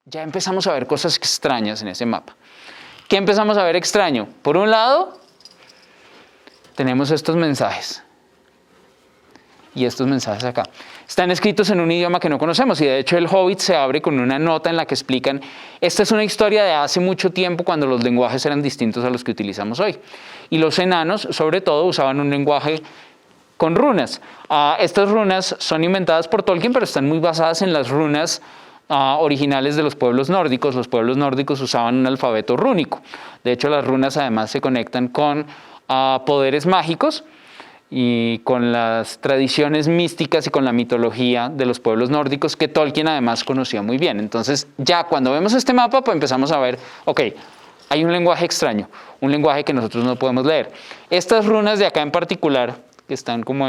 Ya empezamos a ver cosas extrañas en ese mapa. ¿Qué empezamos a ver extraño? Por un lado, tenemos estos mensajes. Y estos mensajes acá. Están escritos en un idioma que no conocemos y de hecho el Hobbit se abre con una nota en la que explican, esta es una historia de hace mucho tiempo cuando los lenguajes eran distintos a los que utilizamos hoy. Y los enanos, sobre todo, usaban un lenguaje con runas. Estas runas son inventadas por Tolkien, pero están muy basadas en las runas originales de los pueblos nórdicos. Los pueblos nórdicos usaban un alfabeto rúnico. De hecho, las runas además se conectan con poderes mágicos y con las tradiciones místicas y con la mitología de los pueblos nórdicos que Tolkien además conocía muy bien. Entonces, ya cuando vemos este mapa, pues empezamos a ver, ok, hay un lenguaje extraño, un lenguaje que nosotros no podemos leer. Estas runas de acá en particular, que están como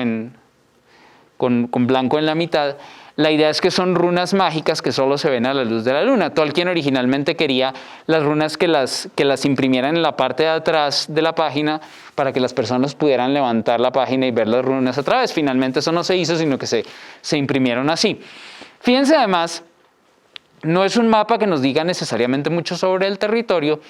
con blanco en la mitad, la idea es que son runas mágicas que solo se ven a la luz de la luna. Tolkien originalmente quería las runas que las imprimieran en la parte de atrás de la página para que las personas pudieran levantar la página y ver las runas a través. Finalmente eso no se hizo, sino que se imprimieron así. Fíjense además, no es un mapa que nos diga necesariamente mucho sobre el territorio,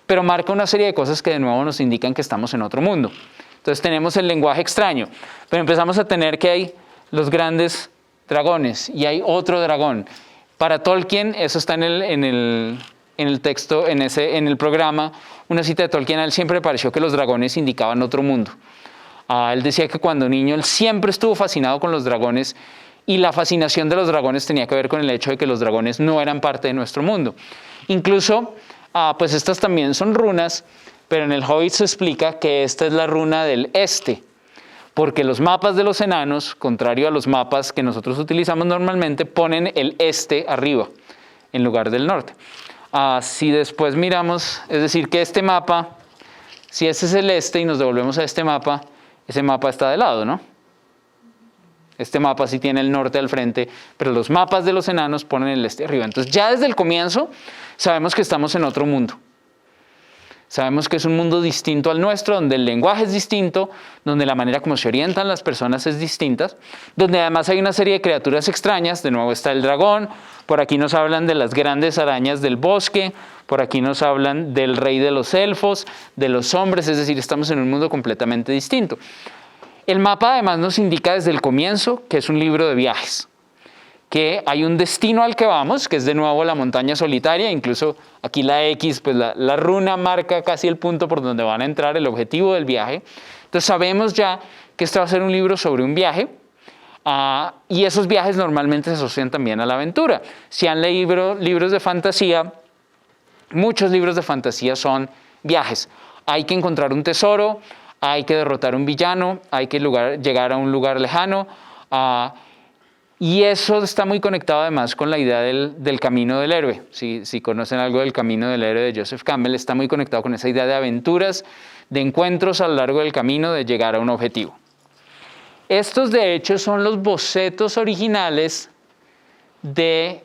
pero marca una serie de cosas que de nuevo nos indican que estamos en otro mundo. Entonces tenemos el lenguaje extraño, pero empezamos a tener que hay los grandes dragones y hay otro dragón. Para Tolkien, eso está en el texto, en el programa, una cita de Tolkien, a él siempre le pareció que los dragones indicaban otro mundo. Él decía que cuando niño él siempre estuvo fascinado con los dragones y la fascinación de los dragones tenía que ver con el hecho de que los dragones no eran parte de nuestro mundo. Incluso, pues estas también son runas, pero en el Hobbit se explica que esta es la runa del este, porque los mapas de los enanos, contrario a los mapas que nosotros utilizamos normalmente, ponen el este arriba en lugar del norte. Si después miramos, es decir, que este mapa, si ese es el este y nos devolvemos a este mapa, ese mapa está de lado, ¿no? Este mapa sí tiene el norte al frente, pero los mapas de los enanos ponen el este arriba. Entonces ya desde el comienzo sabemos que estamos en otro mundo. Sabemos que es un mundo distinto al nuestro, donde el lenguaje es distinto, donde la manera como se orientan las personas es distinta, donde además hay una serie de criaturas extrañas. De nuevo está el dragón, por aquí nos hablan de las grandes arañas del bosque, por aquí nos hablan del rey de los elfos, de los hombres, es decir, estamos en un mundo completamente distinto. El mapa además nos indica desde el comienzo que es un libro de viajes, que hay un destino al que vamos, que es de nuevo la montaña solitaria. Incluso aquí la X, pues la runa marca casi el punto por donde van a entrar, el objetivo del viaje. Entonces sabemos ya que este va a ser un libro sobre un viaje, y esos viajes normalmente se asocian también a la aventura. Si han leído libros de fantasía, muchos libros de fantasía son viajes. Hay que encontrar un tesoro, hay que derrotar un villano, hay que llegar a un lugar lejano, y eso está muy conectado además con la idea del camino del héroe. Si conocen algo del camino del héroe de Joseph Campbell, está muy conectado con esa idea de aventuras, de encuentros a lo largo del camino, de llegar a un objetivo. Estos de hecho son los bocetos originales de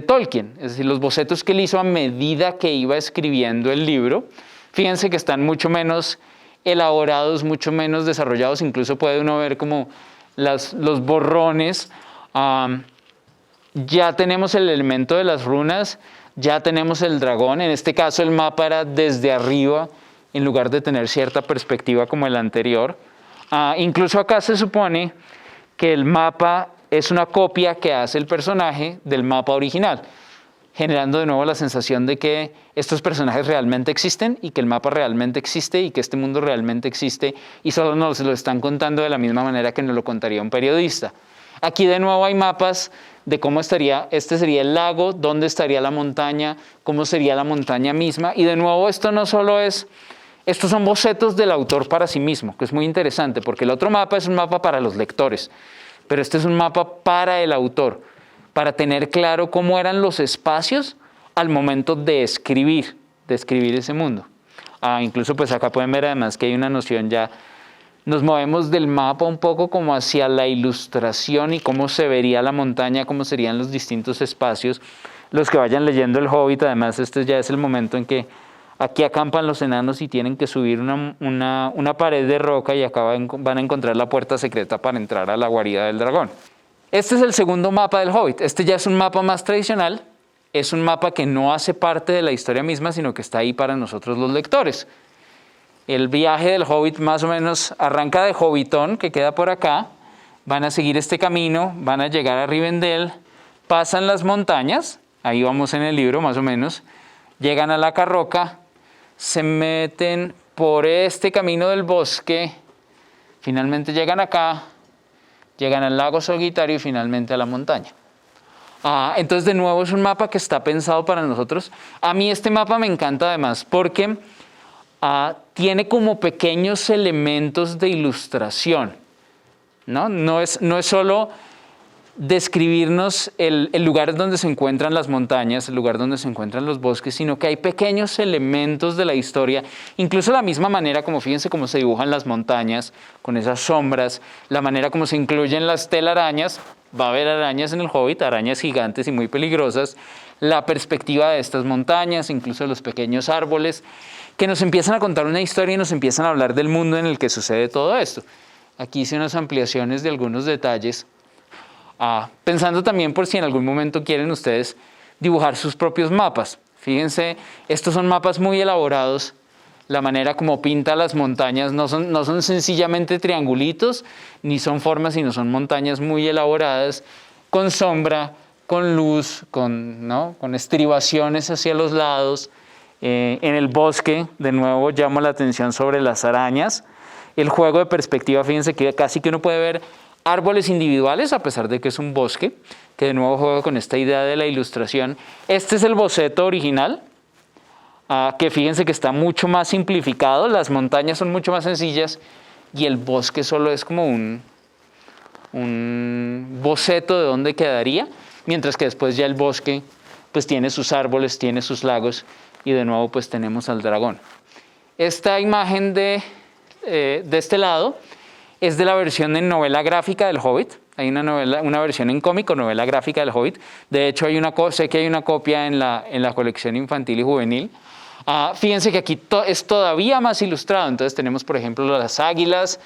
Tolkien, es decir, los bocetos que él hizo a medida que iba escribiendo el libro. Fíjense que están mucho menos elaborados, mucho menos desarrollados, incluso puede uno ver como los borrones. Ya tenemos el elemento de las runas, ya tenemos el dragón. En este caso el mapa era desde arriba en lugar de tener cierta perspectiva como el anterior. Incluso acá se supone que el mapa es una copia que hace el personaje del mapa original, generando de nuevo la sensación de que estos personajes realmente existen y que el mapa realmente existe y que este mundo realmente existe y solo nos lo están contando de la misma manera que nos lo contaría un periodista. Aquí de nuevo hay mapas de cómo estaría, este sería el lago, dónde estaría la montaña, cómo sería la montaña misma. Y de nuevo esto no solo es, estos son bocetos del autor para sí mismo, que es muy interesante, porque el otro mapa es un mapa para los lectores, pero este es un mapa para el autor, para tener claro cómo eran los espacios al momento de escribir ese mundo. Incluso pues acá pueden ver además que hay una noción ya, nos movemos del mapa un poco como hacia la ilustración y cómo se vería la montaña, cómo serían los distintos espacios. Los que vayan leyendo El Hobbit, además este ya es el momento en que aquí acampan los enanos y tienen que subir una pared de roca y acá van a encontrar la puerta secreta para entrar a la guarida del dragón. Este es el segundo mapa del Hobbit. Este ya es un mapa más tradicional. Es un mapa que no hace parte de la historia misma, sino que está ahí para nosotros los lectores. El viaje del Hobbit más o menos arranca de Hobbiton, que queda por acá. Van a seguir este camino, van a llegar a Rivendell, pasan las montañas, ahí vamos en el libro más o menos, llegan a la Carroca, se meten por este camino del bosque, finalmente llegan acá, llegan al lago Solitario y finalmente a la montaña. Entonces de nuevo es un mapa que está pensado para nosotros. A mí este mapa me encanta además porque tiene como pequeños elementos de ilustración, ¿no? No es solo describirnos el lugar donde se encuentran las montañas, el lugar donde se encuentran los bosques, sino que hay pequeños elementos de la historia, incluso la misma manera como fíjense cómo se dibujan las montañas, con esas sombras, la manera como se incluyen las telarañas, va a haber arañas en el Hobbit, arañas gigantes y muy peligrosas, la perspectiva de estas montañas, incluso de los pequeños árboles, que nos empiezan a contar una historia y nos empiezan a hablar del mundo en el que sucede todo esto. Aquí hice unas ampliaciones de algunos detalles, pensando también por si en algún momento quieren ustedes dibujar sus propios mapas. Fíjense, estos son mapas muy elaborados, la manera como pinta las montañas no son sencillamente triangulitos, ni son formas, sino son montañas muy elaboradas, con sombra, con luz, con estribaciones hacia los lados. En el bosque, de nuevo, llamo la atención sobre las arañas. El juego de perspectiva, fíjense que casi que uno puede ver árboles individuales, a pesar de que es un bosque, que de nuevo juega con esta idea de la ilustración. Este es el boceto original, que fíjense que está mucho más simplificado, las montañas son mucho más sencillas y el bosque solo es como un boceto de dónde quedaría, mientras que después ya el bosque pues tiene sus árboles, tiene sus lagos y de nuevo pues tenemos al dragón. Esta imagen de este lado es de la versión en novela gráfica del Hobbit. Hay una versión en cómic o novela gráfica del Hobbit. De hecho, sé que hay una copia en la colección infantil y juvenil. Fíjense que aquí es todavía más ilustrado. Entonces tenemos, por ejemplo, las águilas.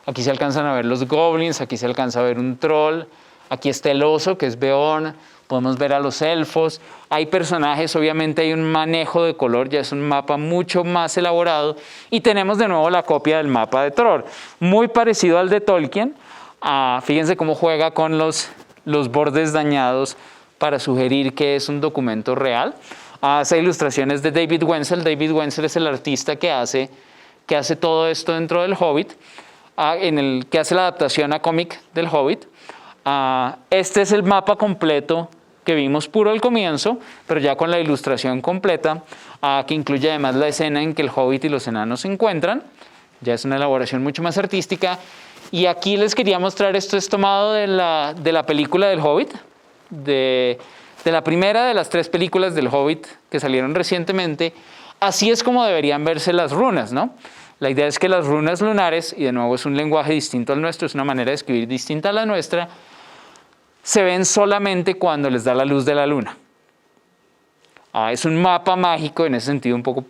Aquí se alcanzan a ver los goblins. Aquí se alcanza a ver un troll. Aquí está el oso, que es Beorn. Podemos ver a los elfos. Hay personajes, obviamente hay un manejo de color, ya es un mapa mucho más elaborado. Y tenemos de nuevo la copia del mapa de Tror, muy parecido al de Tolkien. Fíjense cómo juega con los bordes dañados para sugerir que es un documento real. Hace ilustraciones de David Wenzel. David Wenzel es el artista que hace todo esto dentro del Hobbit, que hace la adaptación a cómic del Hobbit. Este es el mapa completo que vimos puro al comienzo, pero ya con la ilustración completa, que incluye además la escena en que el Hobbit y los enanos se encuentran. Ya es una elaboración mucho más artística. Y aquí les quería mostrar, esto es tomado de la película del Hobbit, de la primera de las 3 películas del Hobbit que salieron recientemente. Así es como deberían verse las runas, ¿no? La idea es que las runas lunares, y de nuevo es un lenguaje distinto al nuestro, es una manera de escribir distinta a la nuestra, se ven solamente cuando les da la luz de la luna. Es un mapa mágico, en ese sentido un poco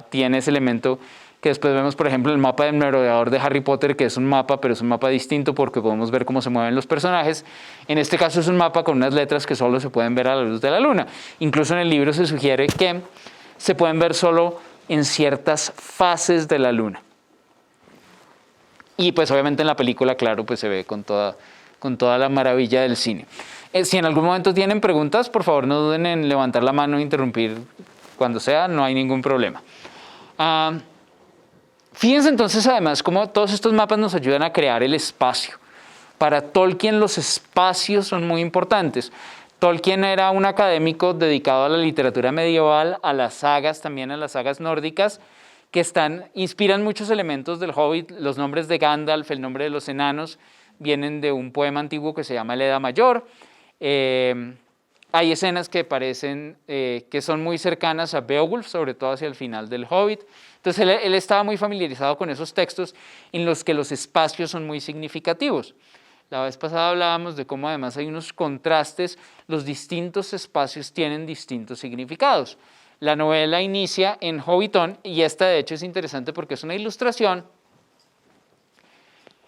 tiene ese elemento que después vemos, por ejemplo, el mapa del merodeador de Harry Potter, que es un mapa, pero es un mapa distinto porque podemos ver cómo se mueven los personajes. En este caso es un mapa con unas letras que solo se pueden ver a la luz de la luna. Incluso en el libro se sugiere que se pueden ver solo en ciertas fases de la luna. Y pues obviamente en la película, claro, pues se ve con toda la maravilla del cine. Si en algún momento tienen preguntas, por favor no duden en levantar la mano e interrumpir cuando sea, no hay ningún problema. Fíjense entonces además cómo todos estos mapas nos ayudan a crear el espacio. Para Tolkien los espacios son muy importantes. Tolkien era un académico dedicado a la literatura medieval, a las sagas, también a las sagas nórdicas, que inspiran muchos elementos del Hobbit. Los nombres de Gandalf, el nombre de los enanos, vienen de un poema antiguo que se llama el Edda Mayor. Hay escenas que parecen que son muy cercanas a Beowulf, sobre todo hacia el final del Hobbit. Entonces él estaba muy familiarizado con esos textos en los que los espacios son muy significativos. La vez pasada hablábamos de cómo además hay unos contrastes, los distintos espacios tienen distintos significados. La novela inicia en Hobbiton y esta de hecho es interesante porque es una ilustración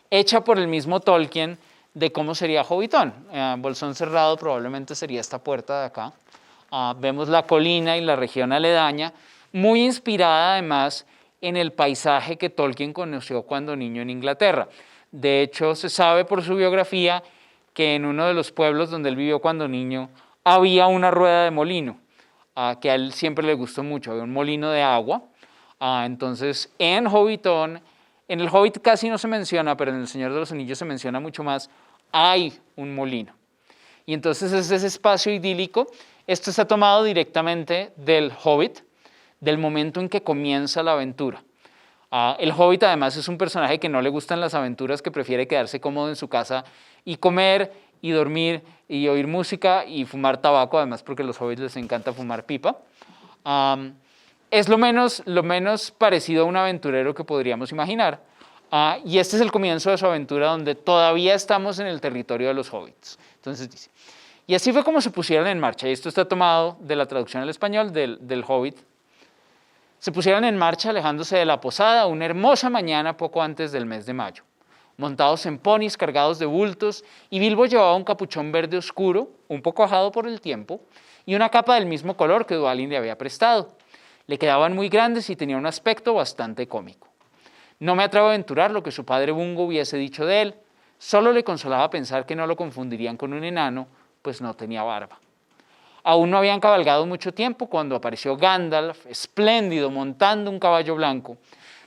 hecha por el mismo Tolkien de cómo sería Hobbiton. Bolsón cerrado probablemente sería esta puerta de acá. Vemos la colina y la región aledaña, muy inspirada además en el paisaje que Tolkien conoció cuando niño en Inglaterra. De hecho, se sabe por su biografía que en uno de los pueblos donde él vivió cuando niño había una rueda de molino, que a él siempre le gustó mucho, había un molino de agua. Entonces, en Hobbiton, en el Hobbit casi no se menciona, pero en el Señor de los Anillos se menciona mucho más, hay un molino. Y entonces es ese espacio idílico. Esto está tomado directamente del Hobbit, del momento en que comienza la aventura. El Hobbit además es un personaje que no le gustan las aventuras, que prefiere quedarse cómodo en su casa y comer y dormir y oír música y fumar tabaco, además porque a los hobbits les encanta fumar pipa. Es lo menos parecido a un aventurero que podríamos imaginar. Y este es el comienzo de su aventura donde todavía estamos en el territorio de los hobbits. Entonces dice, y así fue como se pusieron en marcha, y esto está tomado de la traducción al español del Hobbit. Se pusieron en marcha alejándose de la posada una hermosa mañana poco antes del mes de mayo, montados en ponis cargados de bultos, y Bilbo llevaba un capuchón verde oscuro, un poco ajado por el tiempo, y una capa del mismo color que Dwalin le había prestado. Le quedaban muy grandes y tenía un aspecto bastante cómico. No me atrevo a aventurar lo que su padre Bungo hubiese dicho de él, solo le consolaba pensar que no lo confundirían con un enano, pues no tenía barba. Aún no habían cabalgado mucho tiempo cuando apareció Gandalf, espléndido, montando un caballo blanco.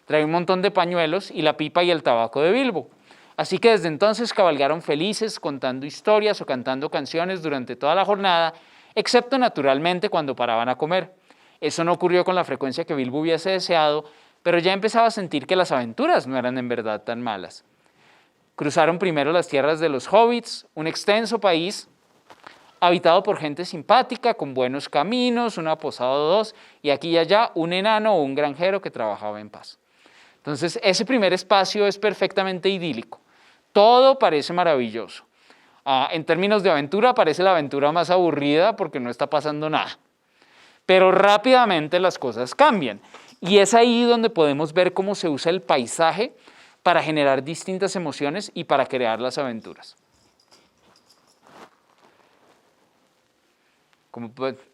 Traía un montón de pañuelos y la pipa y el tabaco de Bilbo. Así que desde entonces cabalgaron felices, contando historias o cantando canciones durante toda la jornada, excepto naturalmente cuando paraban a comer. Eso no ocurrió con la frecuencia que Bilbo hubiese deseado, pero ya empezaba a sentir que las aventuras no eran en verdad tan malas. Cruzaron primero las tierras de los hobbits, un extenso país habitado por gente simpática, con buenos caminos, una posada o dos, y aquí y allá un enano o un granjero que trabajaba en paz. Entonces, ese primer espacio es perfectamente idílico. Todo parece maravilloso. En términos de aventura, parece la aventura más aburrida porque no está pasando nada. Pero rápidamente las cosas cambian. Y es ahí donde podemos ver cómo se usa el paisaje para generar distintas emociones y para crear las aventuras.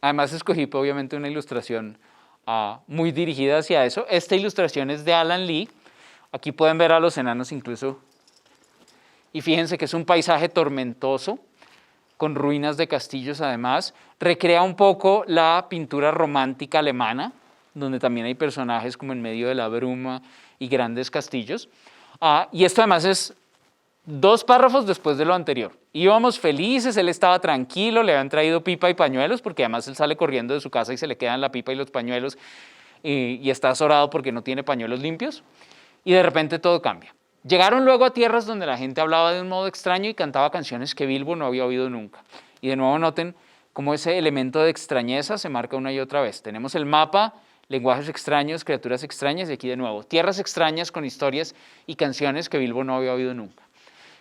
Además escogí obviamente una ilustración muy dirigida hacia eso. Esta ilustración es de Alan Lee. Aquí pueden ver a los enanos incluso. Y fíjense que es un paisaje tormentoso, con ruinas de castillos además. Recrea un poco la pintura romántica alemana, donde también hay personajes como en medio de la bruma y grandes castillos. Y esto además es 2 párrafos después de lo anterior. Íbamos felices, él estaba tranquilo, le habían traído pipa y pañuelos, porque además él sale corriendo de su casa y se le quedan la pipa y los pañuelos, y está azorado porque no tiene pañuelos limpios, y de repente todo cambia. Llegaron luego a tierras donde la gente hablaba de un modo extraño y cantaba canciones que Bilbo no había oído nunca. Y de nuevo noten cómo ese elemento de extrañeza se marca una y otra vez. Tenemos el mapa, lenguajes extraños, criaturas extrañas, y aquí de nuevo, tierras extrañas con historias y canciones que Bilbo no había oído nunca.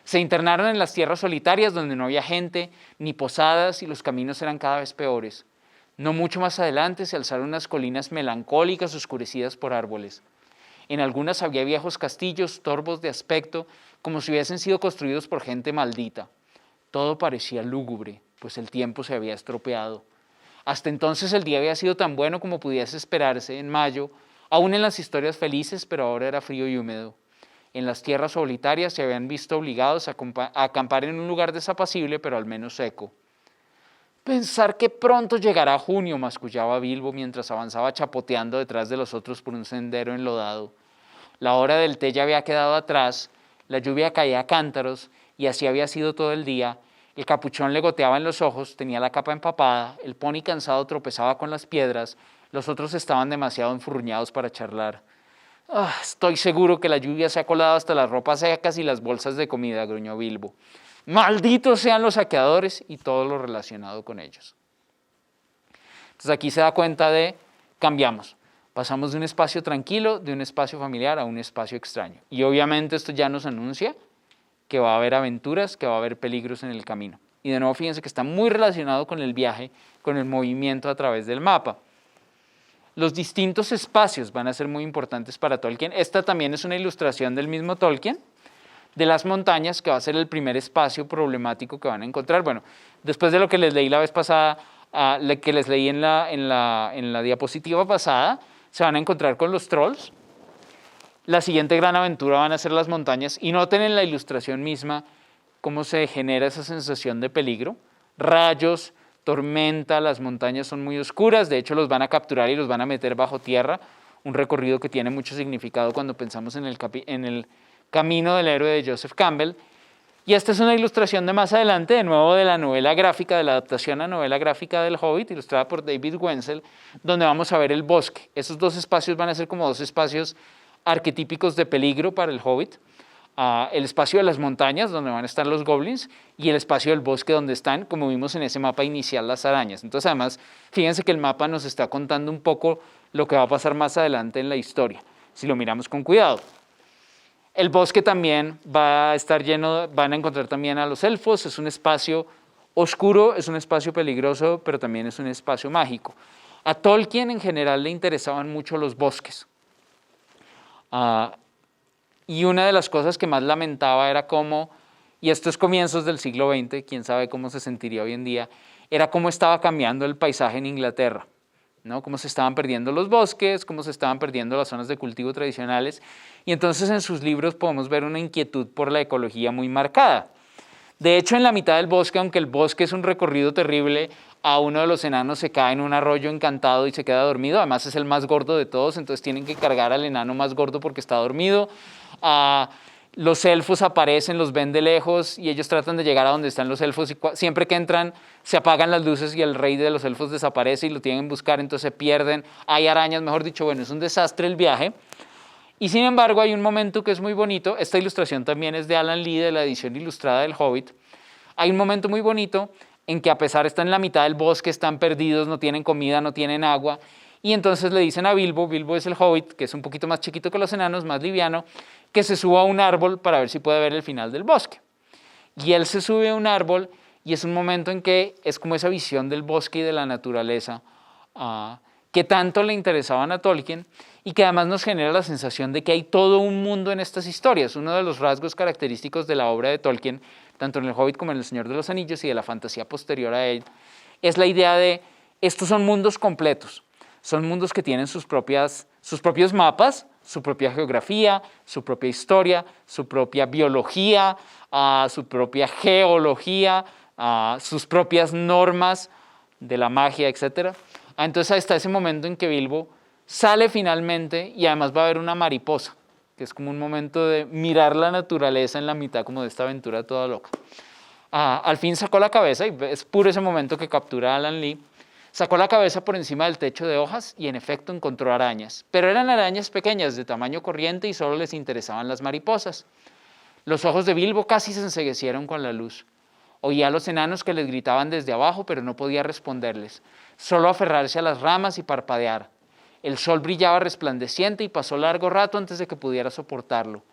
Se internaron en las tierras solitarias donde no había gente ni posadas y los caminos eran cada vez peores. No mucho más adelante se alzaron unas colinas melancólicas oscurecidas por árboles. En algunas había viejos castillos, torvos de aspecto, como si hubiesen sido construidos por gente maldita. Todo parecía lúgubre, pues el tiempo se había estropeado. Hasta entonces el día había sido tan bueno como pudiese esperarse en mayo, aún en las historias felices, pero ahora era frío y húmedo. En las tierras solitarias se habían visto obligados a acampar en un lugar desapacible, pero al menos seco. Pensar que pronto llegará junio, mascullaba Bilbo mientras avanzaba chapoteando detrás de los otros por un sendero enlodado. La hora del té ya había quedado atrás, la lluvia caía a cántaros y así había sido todo el día. El capuchón le goteaba en los ojos, tenía la capa empapada, el pony cansado tropezaba con las piedras, los otros estaban demasiado enfurruñados para charlar. Estoy seguro que la lluvia se ha colado hasta las ropas secas y las bolsas de comida, gruñó Bilbo. Malditos sean los saqueadores y todo lo relacionado con ellos. Entonces aquí se da cuenta de, cambiamos. Pasamos de un espacio tranquilo, de un espacio familiar a un espacio extraño. Y obviamente esto ya nos anuncia que va a haber aventuras, que va a haber peligros en el camino. Y de nuevo fíjense que está muy relacionado con el viaje, con el movimiento a través del mapa. Los distintos espacios van a ser muy importantes para Tolkien. Esta también es una ilustración del mismo Tolkien, de las montañas, que va a ser el primer espacio problemático que van a encontrar. Bueno, después de lo que les leí la vez pasada, que les leí en la diapositiva pasada, se van a encontrar con los trolls. La siguiente gran aventura van a ser las montañas, y noten en la ilustración misma cómo se genera esa sensación de peligro. Rayos, tormenta, las montañas son muy oscuras, de hecho los van a capturar y los van a meter bajo tierra, un recorrido que tiene mucho significado cuando pensamos en el camino del héroe de Joseph Campbell. Y esta es una ilustración de más adelante, de nuevo de la novela gráfica, de la adaptación a novela gráfica del Hobbit, ilustrada por David Wenzel, donde vamos a ver el bosque. Esos dos espacios van a ser como dos espacios arquetípicos de peligro para el Hobbit. El espacio de las montañas, donde van a estar los goblins, y el espacio del bosque, donde están, como vimos en ese mapa inicial, las arañas. Entonces, además, fíjense que el mapa nos está contando un poco lo que va a pasar más adelante en la historia, si lo miramos con cuidado. El bosque también va a estar lleno, van a encontrar también a los elfos, es un espacio oscuro, es un espacio peligroso, pero también es un espacio mágico. A Tolkien en general le interesaban mucho los bosques. Y una de las cosas que más lamentaba era cómo, y esto es comienzos del siglo XX, quién sabe cómo se sentiría hoy en día, era cómo estaba cambiando el paisaje en Inglaterra, ¿no? Cómo se estaban perdiendo los bosques, cómo se estaban perdiendo las zonas de cultivo tradicionales, y entonces en sus libros podemos ver una inquietud por la ecología muy marcada. De hecho, en la mitad del bosque, aunque el bosque es un recorrido terrible, a uno de los enanos se cae en un arroyo encantado y se queda dormido. Además es el más gordo de todos, entonces tienen que cargar al enano más gordo porque está dormido. Los elfos aparecen, los ven de lejos y ellos tratan de llegar a donde están los elfos, y siempre que entran se apagan las luces y el rey de los elfos desaparece y lo tienen que buscar, entonces se pierden. Hay arañas, mejor dicho, bueno, es un desastre el viaje. Y sin embargo hay un momento que es muy bonito. Esta ilustración también es de Alan Lee, de la edición ilustrada del Hobbit. Hay un momento muy bonito en que, a pesar de estar en la mitad del bosque, están perdidos, no tienen comida, no tienen agua, y entonces le dicen a Bilbo, Bilbo es el Hobbit, que es un poquito más chiquito que los enanos, más liviano, que se suba a un árbol para ver si puede ver el final del bosque. Y él se sube a un árbol, y es un momento en que es como esa visión del bosque y de la naturaleza que tanto le interesaban a Tolkien, y que además nos genera la sensación de que hay todo un mundo en estas historias. Uno de los rasgos característicos de la obra de Tolkien, tanto en El Hobbit como en El Señor de los Anillos y de la fantasía posterior a él, es la idea de estos son mundos completos, son mundos que tienen sus propios mapas, su propia geografía, su propia historia, su propia biología, su propia geología, sus propias normas de la magia, etc. Entonces está ese momento en que Bilbo sale finalmente, y además va a haber una mariposa, que es como un momento de mirar la naturaleza en la mitad como de esta aventura toda loca. Al fin sacó la cabeza, y es puro ese momento que captura Alan Lee. Sacó la cabeza por encima del techo de hojas y en efecto encontró arañas, pero eran arañas pequeñas de tamaño corriente y solo les interesaban las mariposas. Los ojos de Bilbo casi se enceguecieron con la luz. Oía a los enanos que les gritaban desde abajo, pero no podía responderles, solo aferrarse a las ramas y parpadear. El sol brillaba resplandeciente y pasó largo rato antes de que pudiera soportarlo.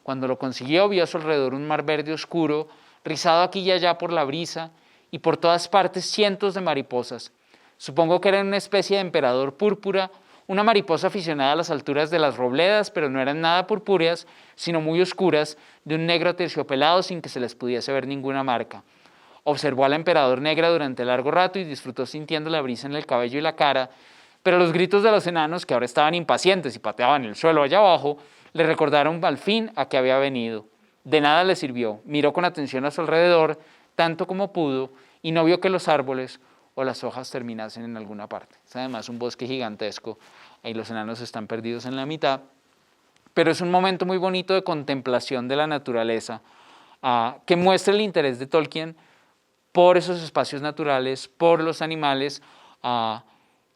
Cuando lo consiguió, vio a su alrededor un mar verde oscuro, rizado aquí y allá por la brisa, y por todas partes cientos de mariposas. Supongo que eran una especie de emperador púrpura, una mariposa aficionada a las alturas de las robledas, pero no eran nada purpúreas, sino muy oscuras, de un negro terciopelado sin que se les pudiese ver ninguna marca. Observó al emperador negra durante largo rato y disfrutó sintiendo la brisa en el cabello y la cara, pero los gritos de los enanos, que ahora estaban impacientes y pateaban el suelo allá abajo, le recordaron al fin a qué había venido. De nada le sirvió. Miró con atención a su alrededor, tanto como pudo, y no vio que los árboles o las hojas terminasen en alguna parte. Es además un bosque gigantesco, y los enanos están perdidos en la mitad, pero es un momento muy bonito de contemplación de la naturaleza, que muestra el interés de Tolkien por esos espacios naturales, por los animales,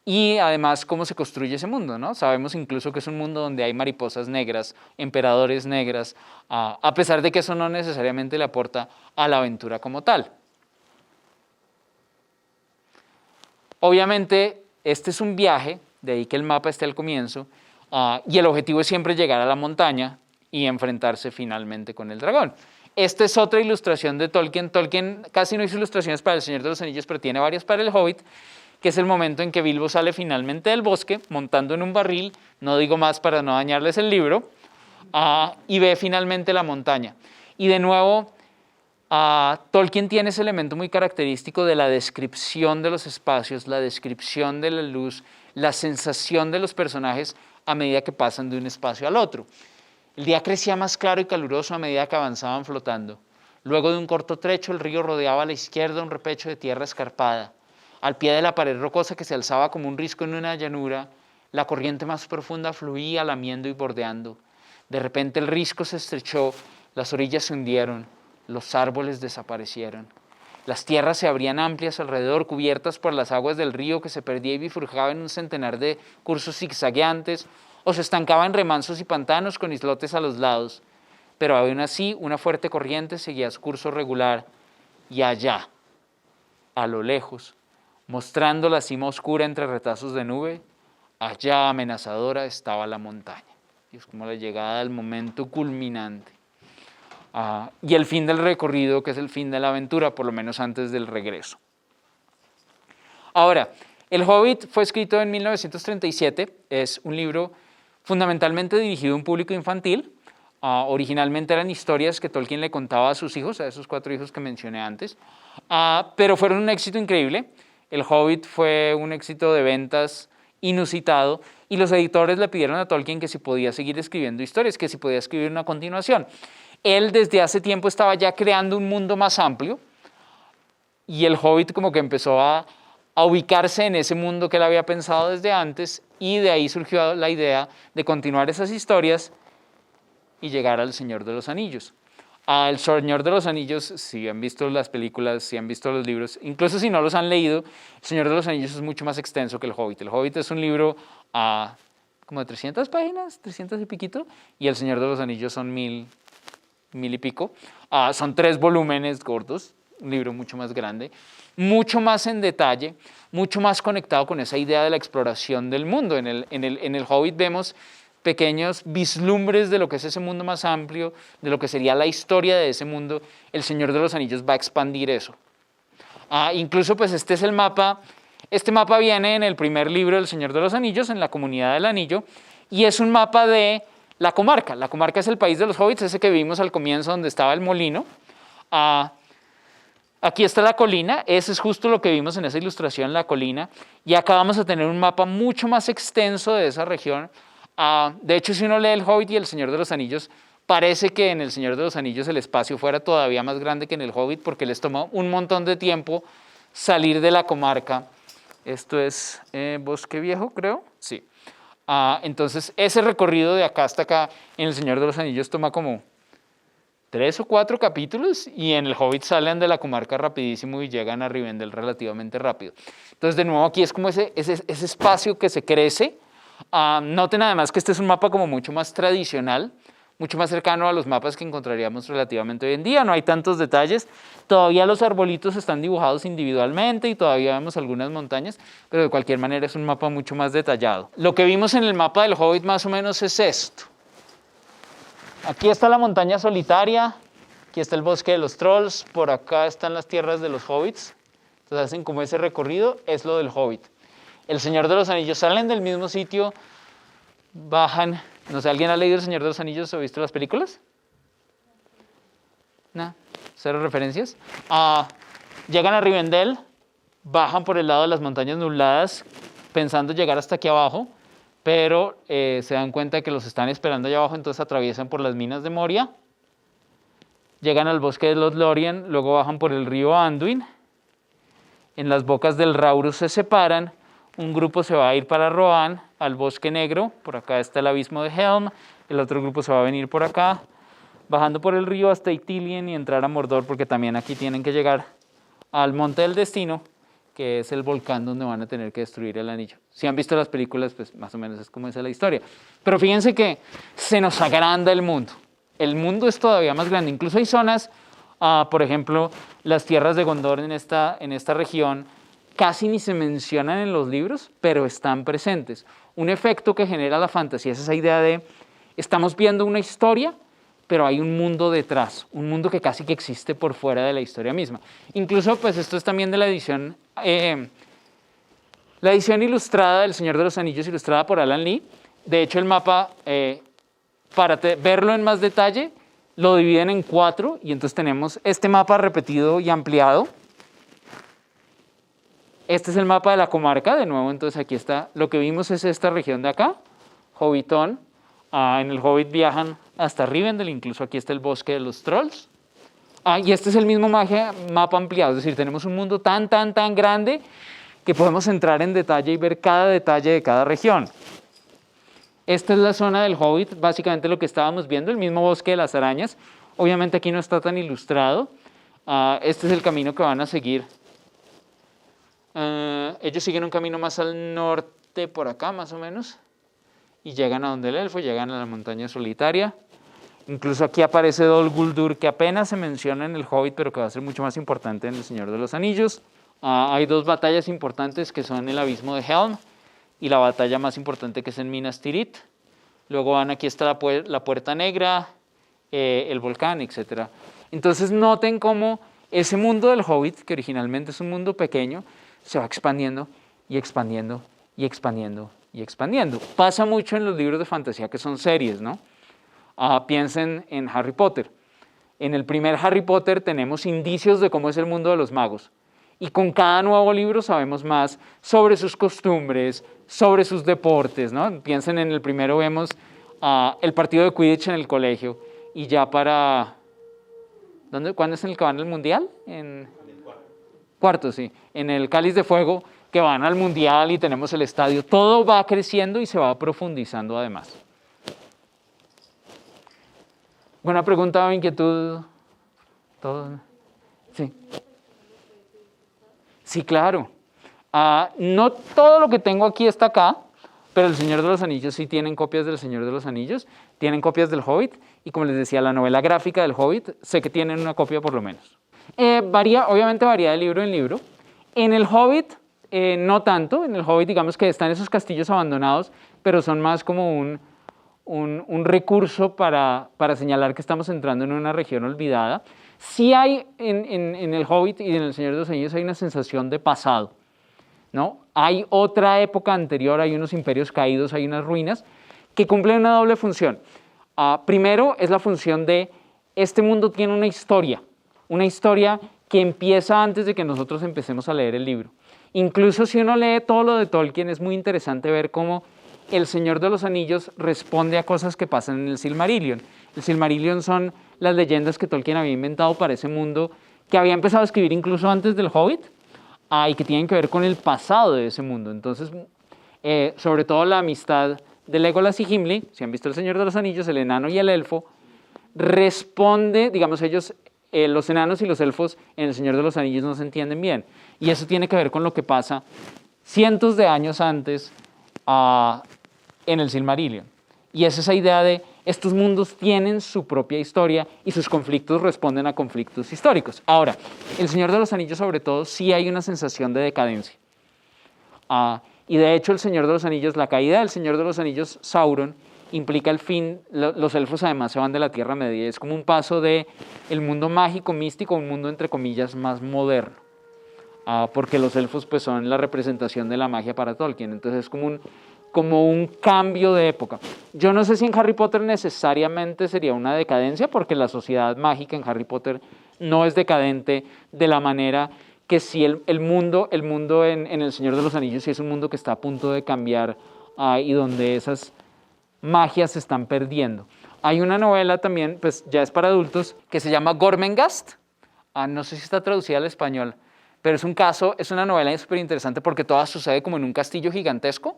y además cómo se construye ese mundo, ¿no? Sabemos incluso que es un mundo donde hay mariposas negras, emperadores negras, a pesar de que eso no necesariamente le aporta a la aventura como tal. Obviamente, este es un viaje, de ahí que el mapa esté al comienzo, y el objetivo es siempre llegar a la montaña y enfrentarse finalmente con el dragón. Esta es otra ilustración de Tolkien. Tolkien casi no hizo ilustraciones para El Señor de los Anillos, pero tiene varias para El Hobbit, que es el momento en que Bilbo sale finalmente del bosque, montando en un barril, no digo más para no dañarles el libro, y ve finalmente la montaña. Y de nuevo, Tolkien tiene ese elemento muy característico de la descripción de los espacios, la descripción de la luz, la sensación de los personajes a medida que pasan de un espacio al otro. El día crecía más claro y caluroso a medida que avanzaban flotando. Luego de un corto trecho, el río rodeaba a la izquierda un repecho de tierra escarpada. Al pie de la pared rocosa que se alzaba como un risco en una llanura, la corriente más profunda fluía lamiendo y bordeando. De repente el risco se estrechó, las orillas se hundieron, los árboles desaparecieron. Las tierras se abrían amplias alrededor, cubiertas por las aguas del río que se perdía y bifurcaba en un centenar de cursos zigzagueantes, o se estancaba en remansos y pantanos con islotes a los lados. Pero aún así, una fuerte corriente seguía su curso regular, y allá, a lo lejos, mostrando la cima oscura entre retazos de nube, allá amenazadora estaba la montaña. Y es como la llegada del momento culminante. Y el fin del recorrido, que es el fin de la aventura, por lo menos antes del regreso. Ahora, El Hobbit fue escrito en 1937, es un libro fundamentalmente dirigido a un público infantil. Originalmente eran historias que Tolkien le contaba a sus hijos, a esos 4 hijos que mencioné antes, pero fueron un éxito increíble. El Hobbit fue un éxito de ventas inusitado y los editores le pidieron a Tolkien que si podía seguir escribiendo historias, que si podía escribir una continuación. Él desde hace tiempo estaba ya creando un mundo más amplio y el Hobbit como que empezó a ubicarse en ese mundo que él había pensado desde antes, y de ahí surgió la idea de continuar esas historias y llegar al Señor de los Anillos. El Señor de los Anillos, si han visto las películas, si han visto los libros, incluso si no los han leído, El Señor de los Anillos es mucho más extenso que El Hobbit. El Hobbit es un libro como de 300 páginas, 300 y piquito, y El Señor de los Anillos son 1000 y pico. Son 3 volúmenes gordos, un libro mucho más grande, mucho más en detalle, mucho más conectado con esa idea de la exploración del mundo. En el Hobbit vemos pequeños vislumbres de lo que es ese mundo más amplio, de lo que sería la historia de ese mundo. El Señor de los Anillos va a expandir eso. Incluso pues este es el mapa. Este mapa viene en el primer libro del Señor de los Anillos, en la Comunidad del Anillo, y es un mapa de la comarca. La comarca es el país de los hobbits, ese que vimos al comienzo donde estaba el molino. Aquí está la colina, ese es justo lo que vimos en esa ilustración, la colina, y acá vamos a tener un mapa mucho más extenso de esa región. De hecho, si uno lee El Hobbit y El Señor de los Anillos, parece que en El Señor de los Anillos el espacio fuera todavía más grande que en El Hobbit, porque les tomó un montón de tiempo salir de la comarca. Esto es Bosque Viejo, creo, sí. Entonces, ese recorrido de acá hasta acá en El Señor de los Anillos toma como 3 o 4 capítulos, y en El Hobbit salen de la comarca rapidísimo y llegan a Rivendell relativamente rápido. Entonces, de nuevo, aquí es como ese espacio que se crece. Noten además que este es un mapa como mucho más tradicional, mucho más cercano a los mapas que encontraríamos relativamente hoy en día. No hay tantos detalles. Todavía los arbolitos están dibujados individualmente y todavía vemos algunas montañas, pero de cualquier manera es un mapa mucho más detallado. Lo que vimos en el mapa del Hobbit más o menos es esto. Aquí está la montaña solitaria, aquí está el bosque de los trolls, por acá están las tierras de los hobbits. Entonces hacen como ese recorrido, es lo del Hobbit. El Señor de los Anillos, salen del mismo sitio, bajan. No sé, ¿alguien ha leído El Señor de los Anillos o visto las películas? No, 0 referencias. Llegan a Rivendell, bajan por el lado de las montañas nubladas, pensando llegar hasta aquí abajo, pero se dan cuenta que los están esperando allá abajo, entonces atraviesan por las minas de Moria, llegan al bosque de Lothlórien, luego bajan por el río Anduin, en las bocas del Raurus se separan. Un grupo se va a ir para Rohan, al Bosque Negro, por acá está el abismo de Helm, el otro grupo se va a venir por acá, bajando por el río hasta Ithilien y entrar a Mordor, porque también aquí tienen que llegar al Monte del Destino, que es el volcán donde van a tener que destruir el anillo. Si han visto las películas, pues más o menos es como esa la historia. Pero fíjense que se nos agranda el mundo. El mundo es todavía más grande. Incluso hay zonas, por ejemplo, las tierras de Gondor en esta región, casi ni se mencionan en los libros, pero están presentes. Un efecto que genera la fantasía es esa idea de, estamos viendo una historia, pero hay un mundo detrás, un mundo que casi que existe por fuera de la historia misma. Incluso, pues esto es también de la edición ilustrada del Señor de los Anillos, ilustrada por Alan Lee. De hecho, el mapa, para verlo en más detalle, lo dividen en 4, y entonces tenemos este mapa repetido y ampliado. Este es el mapa de la comarca, de nuevo, entonces aquí está, lo que vimos es esta región de acá, Hobbiton. En el Hobbit viajan hasta Rivendell, incluso aquí está el bosque de los trolls. Y este es el mismo mapa ampliado, es decir, tenemos un mundo tan grande que podemos entrar en detalle y ver cada detalle de cada región. Esta es la zona del Hobbit, básicamente lo que estábamos viendo, el mismo bosque de las arañas. Obviamente aquí no está tan ilustrado. Este es el camino que van a seguir. Ellos siguen un camino más al norte, por acá más o menos, y llegan a donde el elfo, llegan a la montaña solitaria. Incluso aquí aparece Dol Guldur, que apenas se menciona en el Hobbit, pero que va a ser mucho más importante en el Señor de los Anillos. Hay 2 batallas importantes que son el Abismo de Helm y la batalla más importante que es en Minas Tirith. Luego aquí está la Puerta Negra, el volcán, etc. Entonces noten cómo ese mundo del Hobbit, que originalmente es un mundo pequeño, se va expandiendo y expandiendo y expandiendo y expandiendo. Pasa mucho en los libros de fantasía que son series, ¿no? Piensen en Harry Potter. En el primer Harry Potter tenemos indicios de cómo es el mundo de los magos. Y con cada nuevo libro sabemos más sobre sus costumbres, sobre sus deportes, ¿no? Piensen en el primero, vemos el partido de Quidditch en el colegio. Y ya para... ¿Cuándo es en el que van al Mundial? En el cuarto, sí. En el Cáliz de Fuego, que van al Mundial y tenemos el estadio. Todo va creciendo y se va profundizando además. Buena pregunta o inquietud. ¿Todo? Sí. Sí, claro. No todo lo que tengo aquí está acá, pero el Señor de los Anillos sí tienen copias del Señor de los Anillos, tienen copias del Hobbit, y como les decía, la novela gráfica del Hobbit, sé que tienen una copia por lo menos. Obviamente varía de libro en libro. En el Hobbit, no tanto. En el Hobbit, digamos que están esos castillos abandonados, pero son más como un recurso para señalar que estamos entrando en una región olvidada. Sí hay en el Hobbit y en el Señor de los Anillos hay una sensación de pasado, ¿no? Hay otra época anterior, hay unos imperios caídos, hay unas ruinas que cumplen una doble función. Primero es la función de este mundo tiene una historia que empieza antes de que nosotros empecemos a leer el libro. Incluso si uno lee todo lo de Tolkien, es muy interesante ver cómo el Señor de los Anillos responde a cosas que pasan en el Silmarillion. El Silmarillion son las leyendas que Tolkien había inventado para ese mundo, que había empezado a escribir incluso antes del Hobbit, y que tienen que ver con el pasado de ese mundo. Entonces, sobre todo la amistad de Legolas y Gimli, si han visto El Señor de los Anillos, el enano y el elfo, responde, digamos, ellos, los enanos y los elfos en El Señor de los Anillos no se entienden bien. Y eso tiene que ver con lo que pasa cientos de años antes en el Silmarillion. Y es esa idea de estos mundos tienen su propia historia y sus conflictos responden a conflictos históricos. Ahora, El Señor de los Anillos sobre todo sí hay una sensación de decadencia. Y de hecho El Señor de los Anillos, la caída del Señor de los Anillos, Sauron, implica el fin, los elfos además se van de la Tierra Media, es como un paso de el mundo mágico, místico, a un mundo entre comillas más moderno. Porque los elfos pues son la representación de la magia para Tolkien, entonces es como un cambio de época. Yo no sé si en Harry Potter necesariamente sería una decadencia, porque la sociedad mágica en Harry Potter no es decadente de la manera que si el mundo en El Señor de los Anillos sí es un mundo que está a punto de cambiar y donde esas magias se están perdiendo. Hay una novela también, pues ya es para adultos, que se llama Gormenghast. No sé si está traducida al español, pero es una novela súper interesante porque toda sucede como en un castillo gigantesco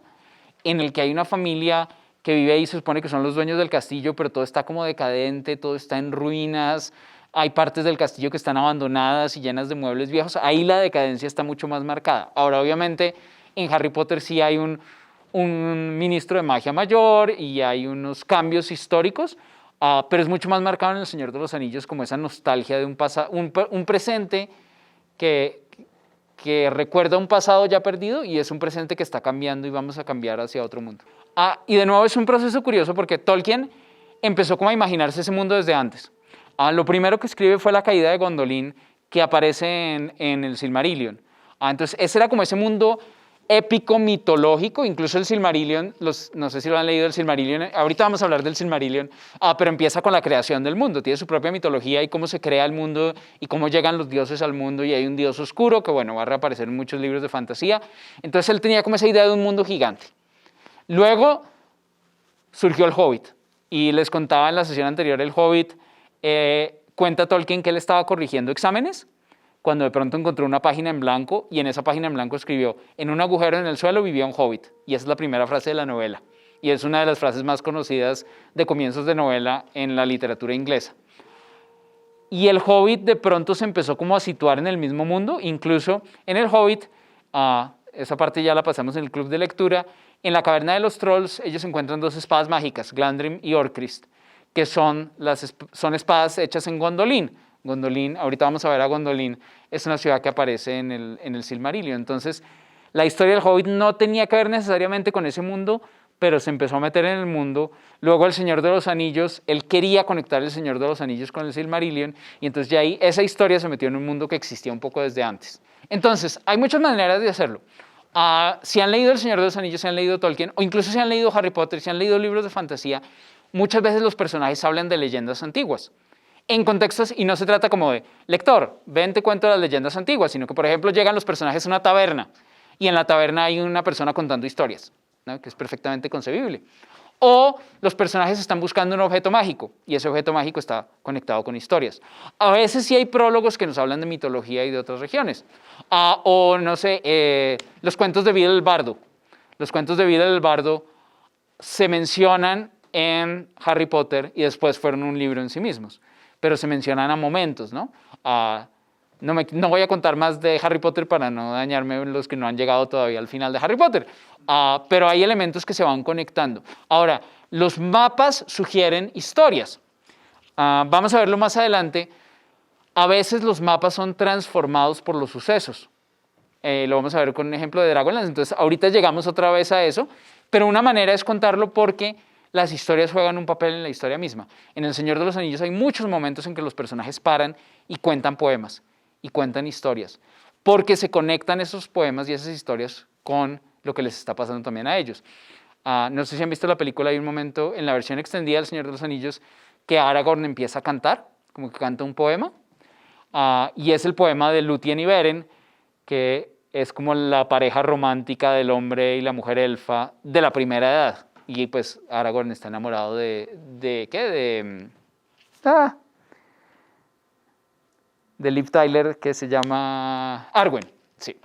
en el que hay una familia que vive ahí, se supone que son los dueños del castillo, pero todo está como decadente, todo está en ruinas, hay partes del castillo que están abandonadas y llenas de muebles viejos. Ahí la decadencia está mucho más marcada. Ahora, obviamente, en Harry Potter sí hay un ministro de magia mayor y hay unos cambios históricos, pero es mucho más marcado en El Señor de los Anillos como esa nostalgia de un presente que recuerda un pasado ya perdido y es un presente que está cambiando y vamos a cambiar hacia otro mundo. Y de nuevo es un proceso curioso porque Tolkien empezó como a imaginarse ese mundo desde antes. Lo primero que escribe fue la caída de Gondolin, que aparece en el Silmarillion. Entonces ese era como ese mundo épico, mitológico, incluso el Silmarillion, no sé si lo han leído el Silmarillion, ahorita vamos a hablar del Silmarillion, pero empieza con la creación del mundo, tiene su propia mitología y cómo se crea el mundo y cómo llegan los dioses al mundo y hay un dios oscuro que bueno, va a reaparecer en muchos libros de fantasía. Entonces él tenía como esa idea de un mundo gigante. Luego surgió el Hobbit y les contaba en la sesión anterior el Hobbit, cuenta Tolkien que él estaba corrigiendo exámenes cuando de pronto encontró una página en blanco y en esa página en blanco escribió: en un agujero en el suelo vivía un hobbit, y esa es la primera frase de la novela y es una de las frases más conocidas de comienzos de novela en la literatura inglesa. Y el Hobbit de pronto se empezó como a situar en el mismo mundo, incluso en el Hobbit, esa parte ya la pasamos en el club de lectura, en la caverna de los trolls ellos encuentran dos espadas mágicas, Glandrim y Orcrist, que son espadas hechas en Gondolin. Gondolin, ahorita vamos a ver a Gondolin, es una ciudad que aparece en el Silmarillion. Entonces, la historia del Hobbit no tenía que ver necesariamente con ese mundo, pero se empezó a meter en el mundo. Luego el Señor de los Anillos, él quería conectar el Señor de los Anillos con el Silmarillion, y entonces ya ahí esa historia se metió en un mundo que existía un poco desde antes. Entonces, hay muchas maneras de hacerlo. Si han leído El Señor de los Anillos, si han leído Tolkien, o incluso si han leído Harry Potter, si han leído libros de fantasía, muchas veces los personajes hablan de leyendas antiguas. En contextos, y no se trata como de, lector, ven te cuento las leyendas antiguas, sino que, por ejemplo, llegan los personajes a una taberna, y en la taberna hay una persona contando historias, ¿no? Que es perfectamente concebible. O los personajes están buscando un objeto mágico, y ese objeto mágico está conectado con historias. A veces sí hay prólogos que nos hablan de mitología y de otras regiones. O, no sé, los cuentos de vida del bardo. Los cuentos de vida del bardo se mencionan en Harry Potter y después fueron un libro en sí mismos, pero se mencionan a momentos, ¿no? No voy a contar más de Harry Potter para no dañarme los que no han llegado todavía al final de Harry Potter, pero hay elementos que se van conectando. Ahora, los mapas sugieren historias. Vamos a verlo más adelante. A veces los mapas son transformados por los sucesos. Lo vamos a ver con un ejemplo de Dragonlance. Entonces, ahorita llegamos otra vez a eso, pero una manera es contarlo porque las historias juegan un papel en la historia misma. En El Señor de los Anillos hay muchos momentos en que los personajes paran y cuentan poemas y cuentan historias, porque se conectan esos poemas y esas historias con lo que les está pasando también a ellos. No sé si han visto la película, hay un momento en la versión extendida del Señor de los Anillos que Aragorn empieza a cantar, como que canta un poema, y es el poema de Lúthien y Beren, que es como la pareja romántica del hombre y la mujer elfa de la primera edad. Y pues Aragorn está enamorado de Liv Tyler, que se llama Arwen, sí.